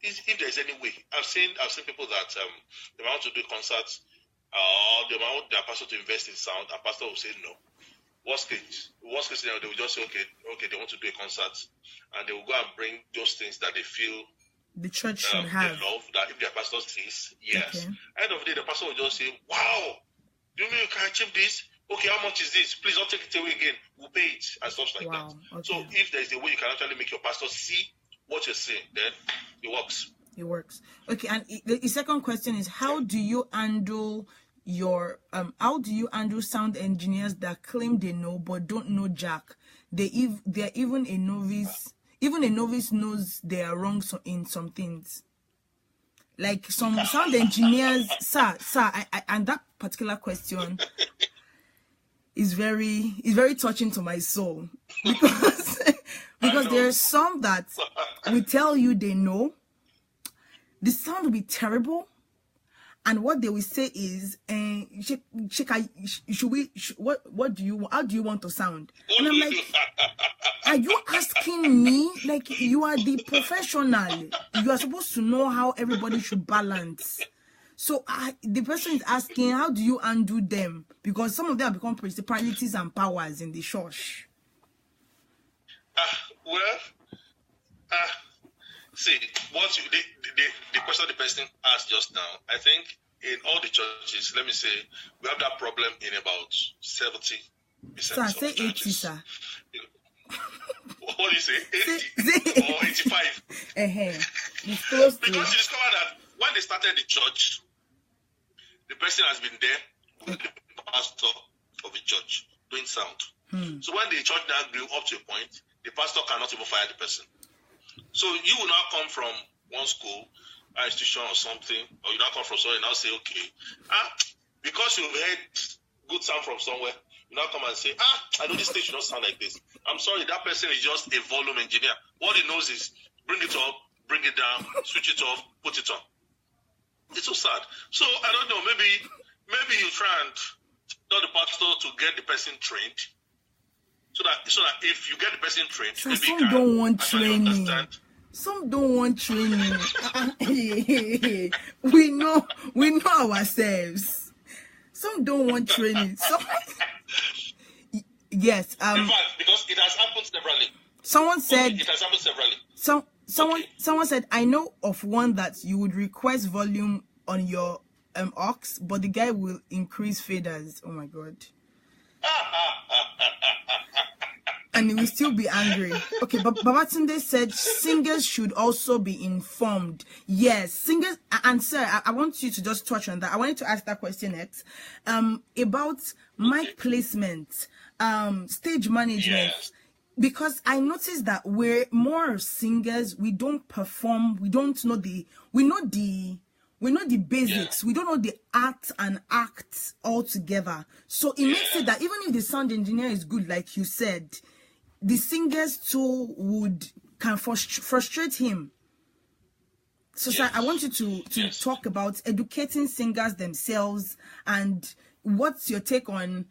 if there's any way, I've seen people that they want to do concerts, or they want their pastor to invest in sound, and pastor will say no. Worst case scenario, they will just say, okay, they want to do a concert, and they will go and bring those things that they feel The church should have. they love, that if their pastor says yes. Okay. End of the day, the pastor will just say, wow, do you mean you can achieve this? Okay, how much is this? Please don't take it away again. We'll pay it, and stuff like Wow, that. okay. So if there's a way you can actually make your pastor see what you're saying, then it works. It works. Okay, and the second question is, how do you handle sound engineers that claim they know but don't know jack? They're even a novice. Even a novice knows they are wrong in some things. Like some sound engineers, sir, and that particular question is very touching to my soul, because there are some that will tell you they know. The sound will be terrible, and what they will say is, what do you, how do you want to sound? And I'm like, are you asking me? Like, you are the professional. You are supposed to know how everybody should balance. So the person is asking, how do you undo them? Because some of them have become principalities and powers in the church. See, the question the person asked just now, I think in all the churches, let me say, we have that problem in about 70%. Sir, say 80, sir. What do you say? 80 or 85? It's close to. Because you discover that when they started the church, the person has been there with the pastor of the church doing sound. So when the church now grew up to a point, the pastor cannot even fire the person. So you will now come from one school, institution or something, or you now come from somewhere and now say, okay, because you heard good sound from somewhere, you now come and say, I know this thing should not sound like this. I'm sorry, that person is just a volume engineer. What he knows is bring it up, bring it down, switch it off, put it on. It's so sad. So I don't know, maybe you try and tell the pastor to get the person trained. So that if you get the person trained, So maybe some you can don't want actually training. understand. Some don't want training. We know ourselves. Some don't want training. Yes. In fact, because it has happened severally. Someone said. It has happened severally. Someone said, I know of one that you would request volume on your aux, but the guy will increase faders. Oh my god. And he will still be angry. Okay, but Babatunde said singers should also be informed. Yes, singers, and sir, I want you to just touch on that. I wanted to ask that question next. About mic placement, stage management. Yes. Because I noticed that we're more singers, we don't perform, we know the basics. We don't know the art and act all together. So it makes it that even if the sound engineer is good, like you said, the singers too can frustrate him. So, sir, I want you to talk about educating singers themselves, and what's your take on,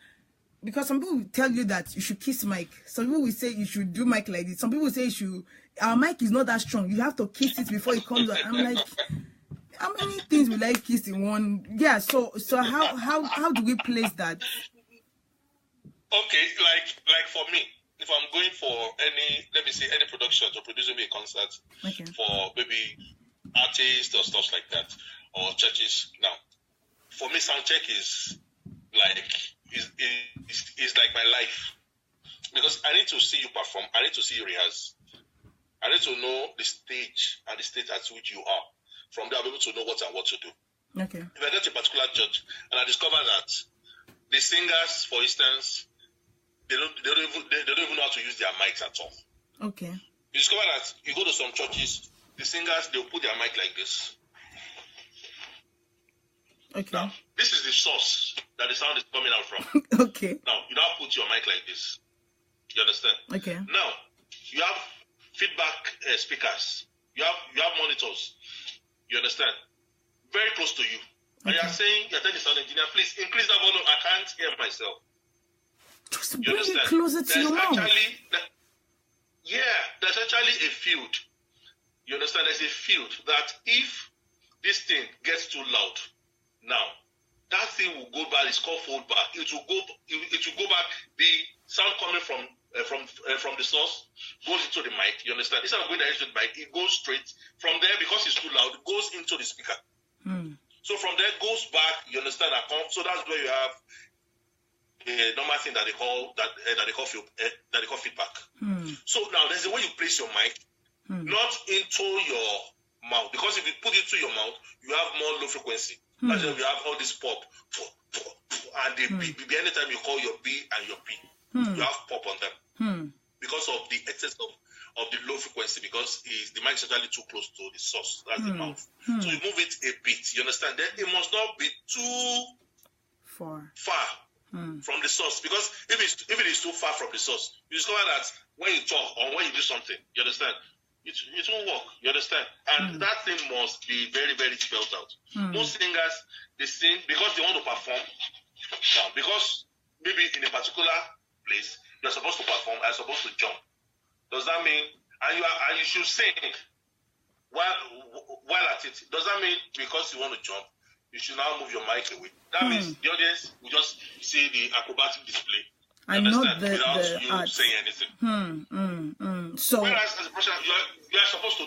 because some people will tell you that you should kiss mic. Some people will say you should do mic like this. Some people will say our mic is not that strong. You have to kiss it before it comes out. I'm like, how many things will I kiss in one? Yeah, so how do we place that? Okay, like for me, if I'm going for any production or producing a concert for maybe artists or stuff like that, or churches. Now, for me, sound check is like my life, because I need to see you perform. I need to see you rehearse. I need to know the stage and the state at which you are. From there, I'll be able to know what to do. Okay. If I get to a particular church and I discover that the singers, for instance, they don't even know how to use their mics at all. Okay. You discover that you go to some churches, the singers, they'll put their mic like this. Okay. Now, this is the source that the sound is coming out from. Okay. Now, you now put your mic like this. You understand? Okay. Now, you have feedback speakers. You have monitors. You understand? Very close to you. And you're telling the sound engineer, please increase that volume. I can't hear myself. Just bring it closer to your mouth. There's actually a field. You understand? There's a field that if this thing gets too loud, now that thing will go back. It's called fold back. It will go back. The sound coming from the source goes into the mic. You understand? Instead of going directly to the mic, it goes straight from there, because it's too loud. It goes into the speaker. So from there goes back. You understand? So that's where you have a normal thing that they call feedback. So now there's a way you place your mic, not into your mouth, because if you put it to your mouth, you have more low frequency. That's why you have all this pop, and the B. Anytime you call your B and your P, you have pop on them because of the excess of the low frequency, because the mic is actually too close to the source. That's the mouth. So you move it a bit. You understand? Then it must not be too far from the source, because if it is too far from the source, you discover that when you talk or when you do something, you understand, it won't work. You understand? And that thing must be very, very spelled out. Most singers, they sing because they want to perform. Now, because maybe in a particular place you're supposed to perform, you're supposed to jump. Does that mean and you should sing while at it? Does that mean because you want to jump, you should now move your mic away? That means the audience will just see the acrobatic display. And not without the you art. saying anything. So whereas as a person, you're supposed to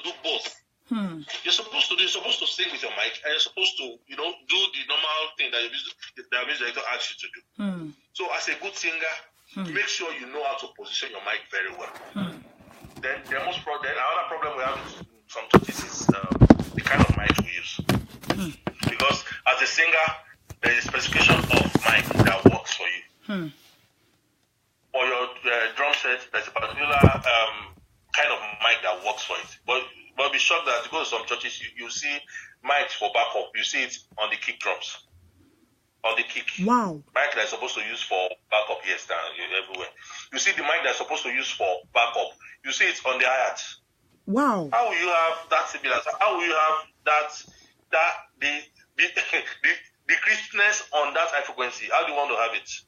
do both. You're supposed to sing with your mic, and you're supposed to, do the normal thing that the music director asks you to do. So as a good singer, make sure you know how to position your mic very well. Then another problem we have in some churches is the kind of mic we use. Because as a singer, there is a specification of mic that works for you. For your drum set, there's a particular kind of mic that works for it. But be shocked that you go to some churches, you see mics for backup. You see it on the kick drums. On the kick. Wow. Mic that's supposed to use for backup, yes, everywhere. You see the mic that's supposed to use for backup. You see it on the hi-hats. Wow. How will you have that similar? How will you have the crispness on that high frequency? How do you want to have it?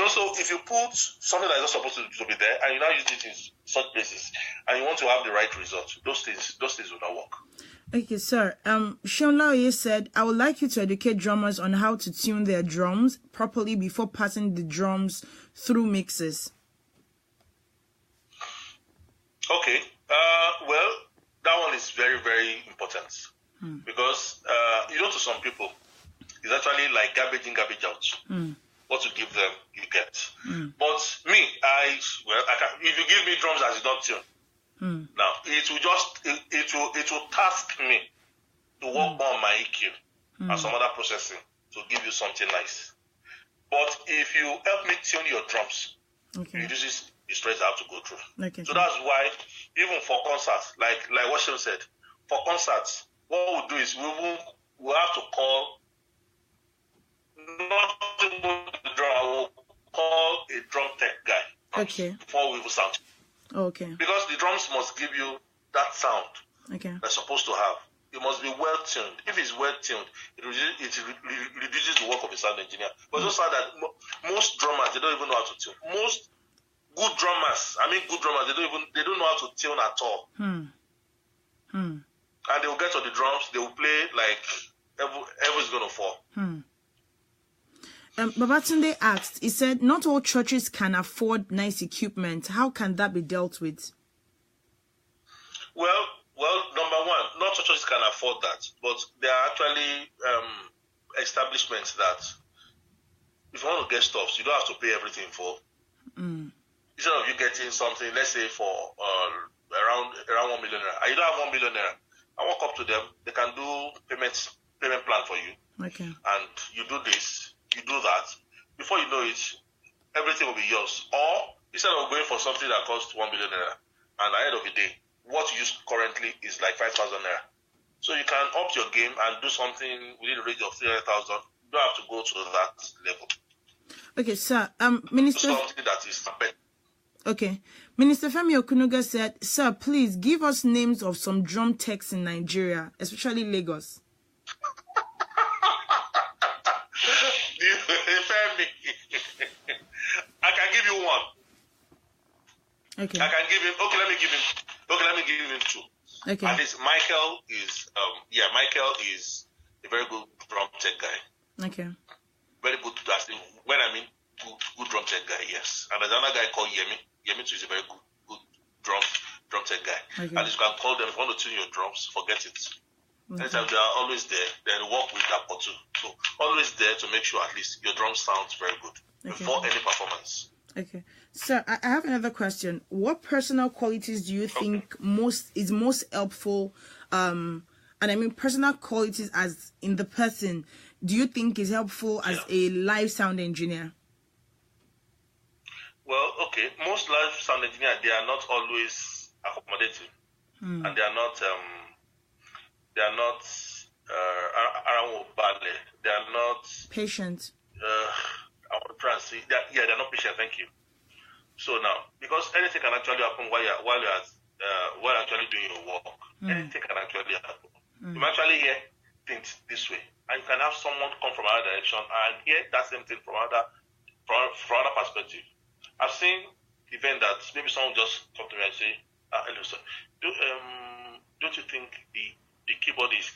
So if you put something that is not supposed to be there, and you now use it in such places, and you want to have the right result, those things will not work. Okay, sir. Sean Laoye said, I would like you to educate drummers on how to tune their drums properly before passing the drums through mixes. Okay. Well, that one is very, very important. Because, to some people, it's actually like garbage in, garbage out. what to give them, you get. But me, I can, if you give me drums as a not tune, now it will task me to work on my EQ and some other processing to give you something nice. But if you help me tune your drums, it reduces the stress I have to go through. Okay. So that's why even for concerts, like what Shem said, for concerts, what we'll do is we'll have to call not the drum, I will call a drum tech guy. Okay. Before we will sound. Okay. Because the drums must give you that sound they're supposed to have. It must be well tuned. If it's well tuned, it reduces the work of a sound engineer. But it's also that most drummers, they don't even know how to tune. Most good drummers, they don't know how to tune at all. And they will get to the drums, they will play like everything's going to fall. Babatunde asked, he said, not all churches can afford nice equipment. How can that be dealt with? Well, number one, not all churches can afford that, but there are actually establishments that if you want to get stuff, you don't have to pay everything for. Instead of you getting something, let's say for around 1 million naira, and you don't have 1 million naira, I walk up to them, they can do payment plan for you. Okay. And you do this, you do that. Before you know it, everything will be yours. Or instead of going for something that costs 1 million naira, and at the end of the day, what you use currently is like 5,000 naira. So you can up your game and do something within the range of 300,000. You don't have to go to that level. Okay, sir. Minister. Something that is better. Okay. Minister Femi Okunuga said, sir, please give us names of some drum techs in Nigeria, especially Lagos. I can give you one. Okay. I can give him. Okay, let me give him two. Okay. And this Michael is a very good drum tech guy. Okay. Very good. When I mean good drum tech guy, yes. And there's another guy called Yemi. Yemi too is a very good drum tech guy. Okay. And you can call them if you want to tune your drums. Forget it. Anytime they are always there, then work with that or two. So always there to make sure at least your drum sounds very good before any performance. Okay. So I have another question. What personal qualities do you think most helpful? And I mean personal qualities as in the person. Do you think is helpful as a live sound engineer? Well, okay. Most live sound engineers, they are not always accommodating, and they are not they are not patient. I want to try and see. They're not patient. Thank you. So now, because anything can actually happen while actually doing your work, anything can actually happen. You might actually hear things this way, and you can have someone come from another direction and hear that same thing from another perspective. I've seen event that maybe someone just come to me and say, "Hello, sir. Don't you think the keyboard is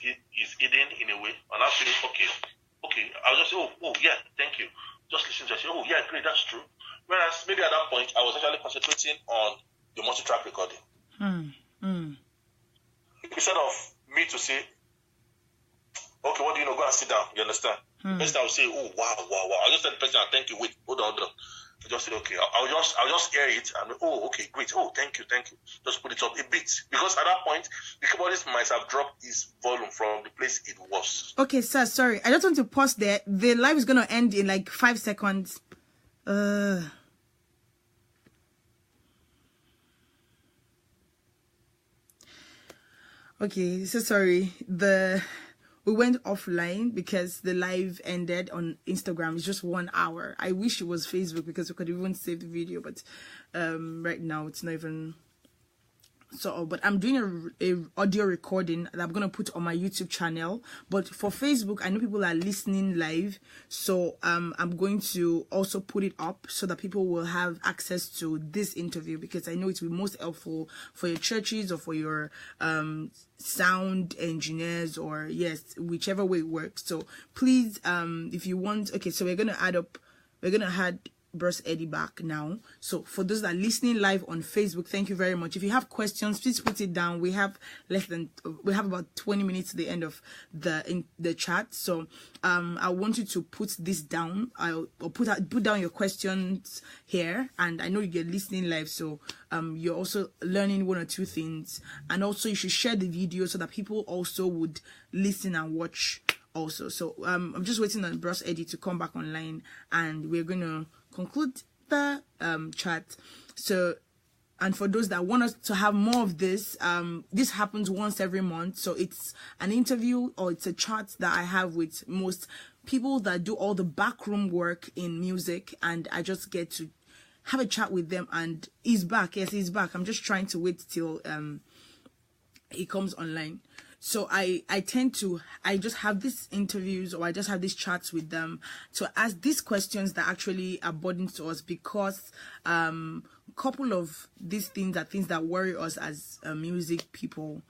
hidden in a way?" And I'll say, "Okay." I'll just say, "Oh, yeah, thank you." Just listen to it. Say, "Oh, yeah, great, that's true." Whereas maybe at that point, I was actually concentrating on the multi-track recording. Instead of me to say, "Okay, what do you know? Go and sit down." You understand? Next time I will say, "Oh, wow. I'll just tell the person, "Thank you, wait, hold on. I just say, okay, I'll just hear it and okay, great. Oh, thank you. Just put it up a bit. Because at that point, the keyboardist might have dropped his volume from the place it was. Okay, sir, sorry. I just want to pause there. The live is going to end in like 5 seconds. Okay, so sorry. We went offline because the live ended on Instagram. It's just 1 hour. I wish it was Facebook because we could even save the video, but right now it's not even So, but I'm doing a audio recording that I'm going to put on my YouTube channel. But for Facebook, I know people are listening live. So, I'm going to also put it up so that people will have access to this interview, because I know it will be most helpful for your churches or for your sound engineers, or yes, whichever way it works. So please, if you want, okay, so we're going to add Bros Eddy back now. So for those that are listening live on Facebook, thank you very much. If you have questions, please put it down. We have about 20 minutes to the end of the chat. So I want you to put this down. I'll put down your questions here, and I know you're listening live, so you're also learning one or two things. And also you should share the video so that people also would listen and watch also. So I'm just waiting on Bros Eddy to come back online, and we're gonna conclude the chat. So, and for those that want us to have more of this, this happens once every month. So it's an interview, or it's a chat that I have with most people that do all the backroom work in music, and I just get to have a chat with them. And he's back. Yes, he's back. I'm just trying to wait till he comes online. So I just have these interviews, or I just have these chats with them to ask these questions that actually are burden to us, because a couple of these things are things that worry us as music people.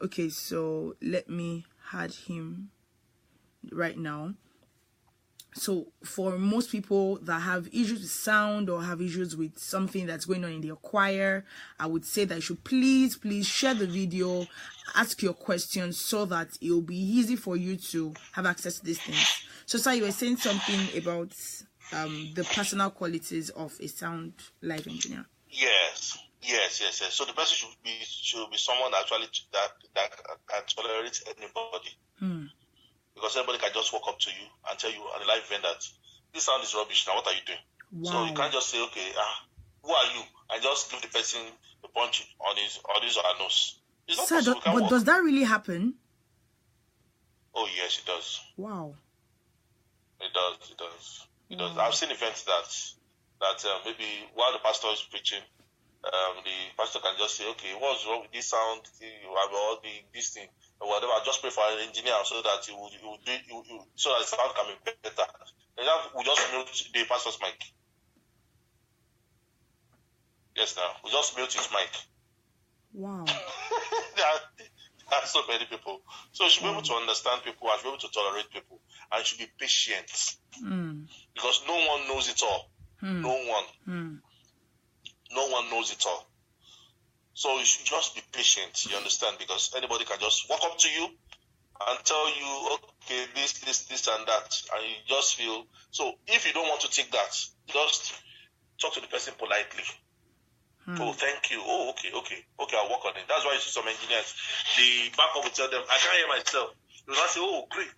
Okay, so let me add him right now. So for most people that have issues with sound, or have issues with something that's going on in their choir, I would say that you should please share the video, ask your questions, so that it will be easy for you to have access to these things. So sir, you were saying something about the personal qualities of a sound live engineer. Yes. So the person should be someone actually that can tolerate anybody. Because anybody can just walk up to you and tell you at a live event that this sound is rubbish. Now what are you doing? Wow. So you can't just say, okay, who are you? And just give the person the punch on his or her nose. It's not possible. But does that really happen? Oh yes, it does. Wow. It does. I've seen events that maybe while the pastor is preaching, the pastor can just say, okay, what's wrong with this sound, or this thing, or whatever. I just pray for an engineer so that he will so that the sound can be better. And then we just mute the pastor's mic. Yes, now we just mute his mic. Wow. There are so many people. So you should be able to understand people, and should be able to tolerate people, and you should be patient. Because no one knows it all. No one knows it all. So you should just be patient, you understand? Because anybody can just walk up to you and tell you, okay, this and that, and you just feel. So if you don't want to take that, just talk to the person politely. Oh, thank you. Oh, okay, I'll work on it. That's why you see some engineers, the backup will tell them, I can't hear myself. They'll not say, oh, great.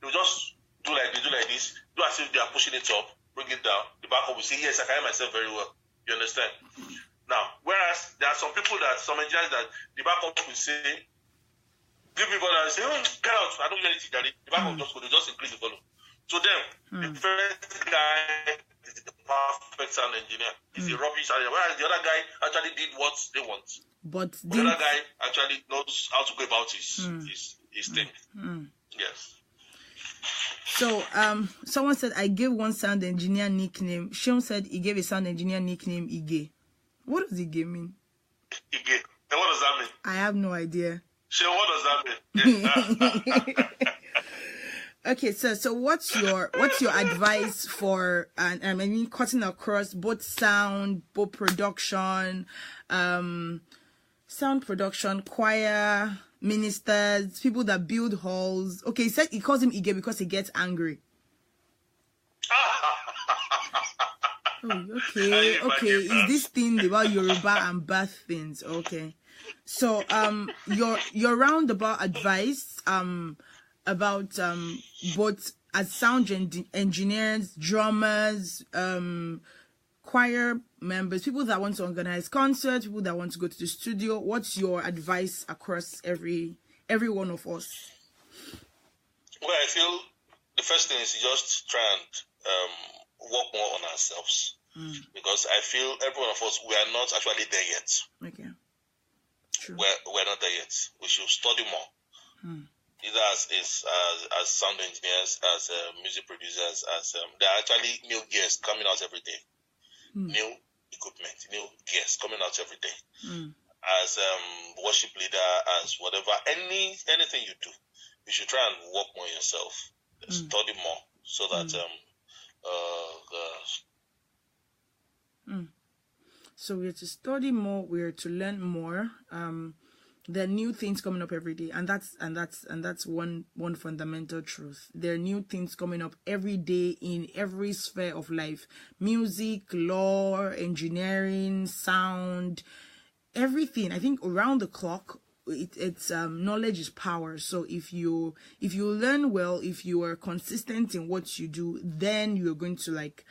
They'll just do like this, do as if they are pushing it up, bring it down. The backup will say, yes, I can hear myself very well. You understand? Now, whereas there are some engineers that the backup will say, give me volume, and say, get out, I don't hear anything, Daddy. The backup will just increase the volume. To them, the first guy is the perfect sound engineer. He's a rubbish sound engineer. Whereas the other guy actually did what they want. But the other guy actually knows how to go about his thing. Yes. So someone said I gave one sound engineer nickname. Sean said he gave a sound engineer nickname Ige. What does Ige mean? Ige. And what does that mean? I have no idea. Sean, what does that mean? Okay, so what's your advice for cutting across both sound, both production, sound production, choir, ministers, people that build halls? Okay, he said he calls him Ige because he gets angry. Okay. Is this thing about Yoruba and Bath things? Okay. So your roundabout advice about both as sound engineers, drummers, choir members, people that want to organize concerts, people that want to go to the studio. What's your advice across every one of us? Well, I feel the first thing is to just try and work more on ourselves, because I feel every one of us, we are not actually there yet. Okay. True. We're not there yet. We should study more. Either as sound engineers, as music producers, as there are actually new gears coming out every day. New equipment, new gears coming out every day. As worship leader, as whatever, anything you do, you should try and work more yourself, study more, so that So we're to study more, we're to learn more. There are new things coming up every day, and that's one fundamental truth. There are new things coming up every day in every sphere of life: music, law, engineering, sound, everything. I think around the clock, it's knowledge is power. So if you learn well, if you are consistent in what you do, then you're going to like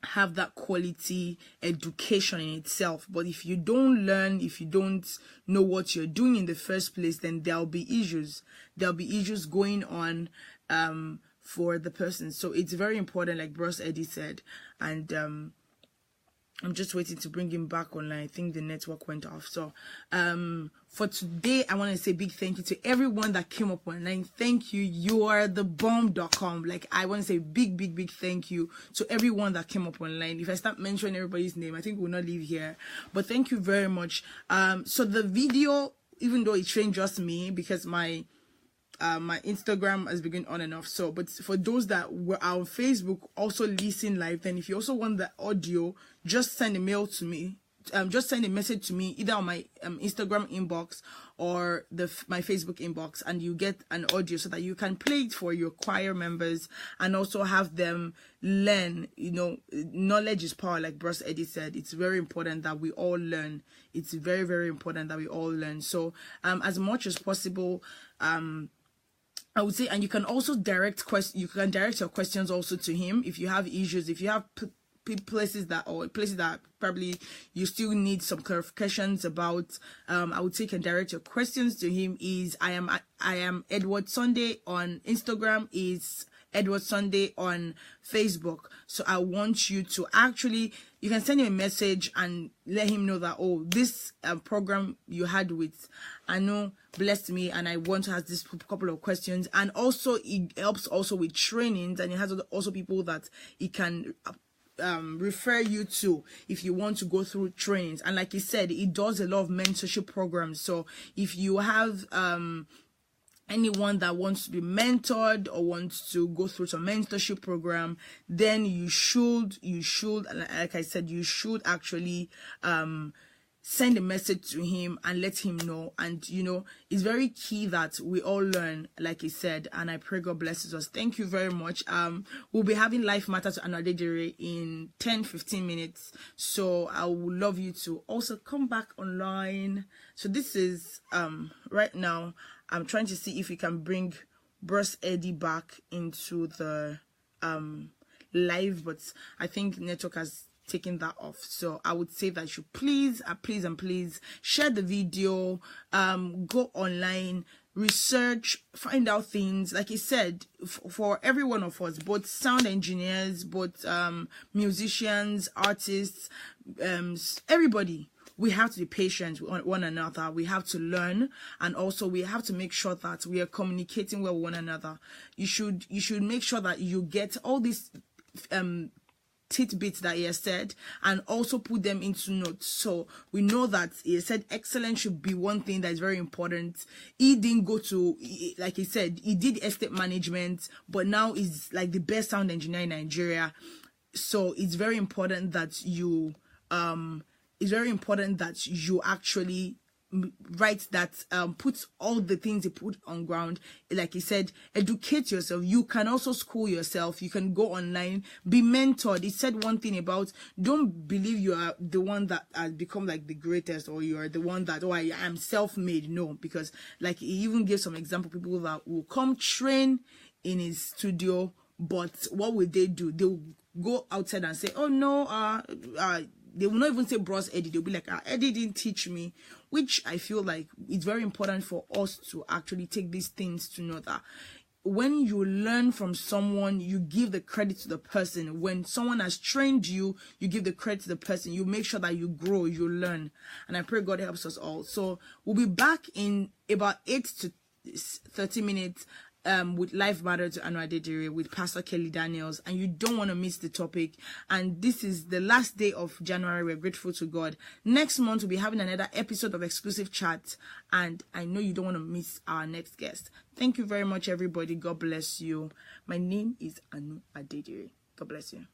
have that quality education in itself. But if you don't learn, if you don't know what you're doing in the first place, then there'll be issues going on for the person. So it's very important, like Bros Eddy said, and I'm just waiting to bring him back online. I think the network went off. So for today, I want to say big thank you to everyone that came up online. Thank you. You are the bomb.com. Like, I want to say big thank you to everyone that came up online. If I start mentioning everybody's name, I think we'll not leave here. But thank you very much. So the video, even though it trained just me, because my Instagram has been going on and off. So, but for those that were on Facebook also listen live, then if you also want the audio, just send a mail to me. Just send a message to me either on my Instagram inbox or my Facebook inbox, and you get an audio so that you can play it for your choir members and also have them learn. You know, knowledge is power, like Bros Eddy said. It's very important that we all learn. It's very important that we all learn. So as much as possible, I would say, and you can also direct your questions also to him if you have issues, if you have places that probably you still need some clarifications about. I would say you can direct your questions to him. I am Edward Sunday on Instagram, is Edward Sunday on Facebook. So I want you to actually, you can send him a message and let him know that, oh, this program you had with Anu blessed me, and I want to ask this couple of questions. And also it helps also with trainings, and it has also people that it can refer you to if you want to go through trainings. And like he said, it does a lot of mentorship programs. So if you have anyone that wants to be mentored or wants to go through some mentorship program, then you should, like I said, you should actually send a message to him and let him know. And you know, it's very key that we all learn, like he said, and I pray God blesses us. Thank you very much. We'll be having Life Matters to Anadejire in 10-15 minutes, so I would love you to also come back online. So this is right now I'm trying to see if we can bring Bros Eddy back into the live, but I think network has taken that off. So I would say that you please share the video, go online, research, find out things. Like he said, for every one of us, both sound engineers, both musicians, artists, everybody, we have to be patient with one another. We have to learn, and also we have to make sure that we are communicating well with one another. You should make sure that you get all these tidbits that he has said and also put them into notes. So we know that he said excellence should be one thing that is very important. He didn't go to, like he said, he did estate management, but now he's like the best sound engineer in Nigeria. So it's very important that you actually write that, put all the things you put on ground. Like he said, educate yourself. You can also school yourself. You can go online, be mentored. He said one thing about, don't believe you are the one that has become like the greatest, or you are the one that, oh, I am self-made. No, because like he even gave some example, people that will come train in his studio, but what will they do? They will go outside and say, oh no, they will not even say Bros Eddy. They'll be like, Eddy didn't teach me. Which I feel like it's very important for us to actually take these things to know that when you learn from someone, you give the credit to the person. When someone has trained you, you give the credit to the person. You make sure that you grow, you learn. And I pray God helps us all. So we'll be back in about 8 to 30 minutes. With Life Matters to Anadejire with Pastor Kelly Daniels, and you don't want to miss the topic. And this is the last day of January. We're grateful to God. Next month we'll be having another episode of Exclusive Chat, and I know you don't want to miss our next guest. Thank you very much, everybody. God bless you. My name is Anu Adejire. God bless you.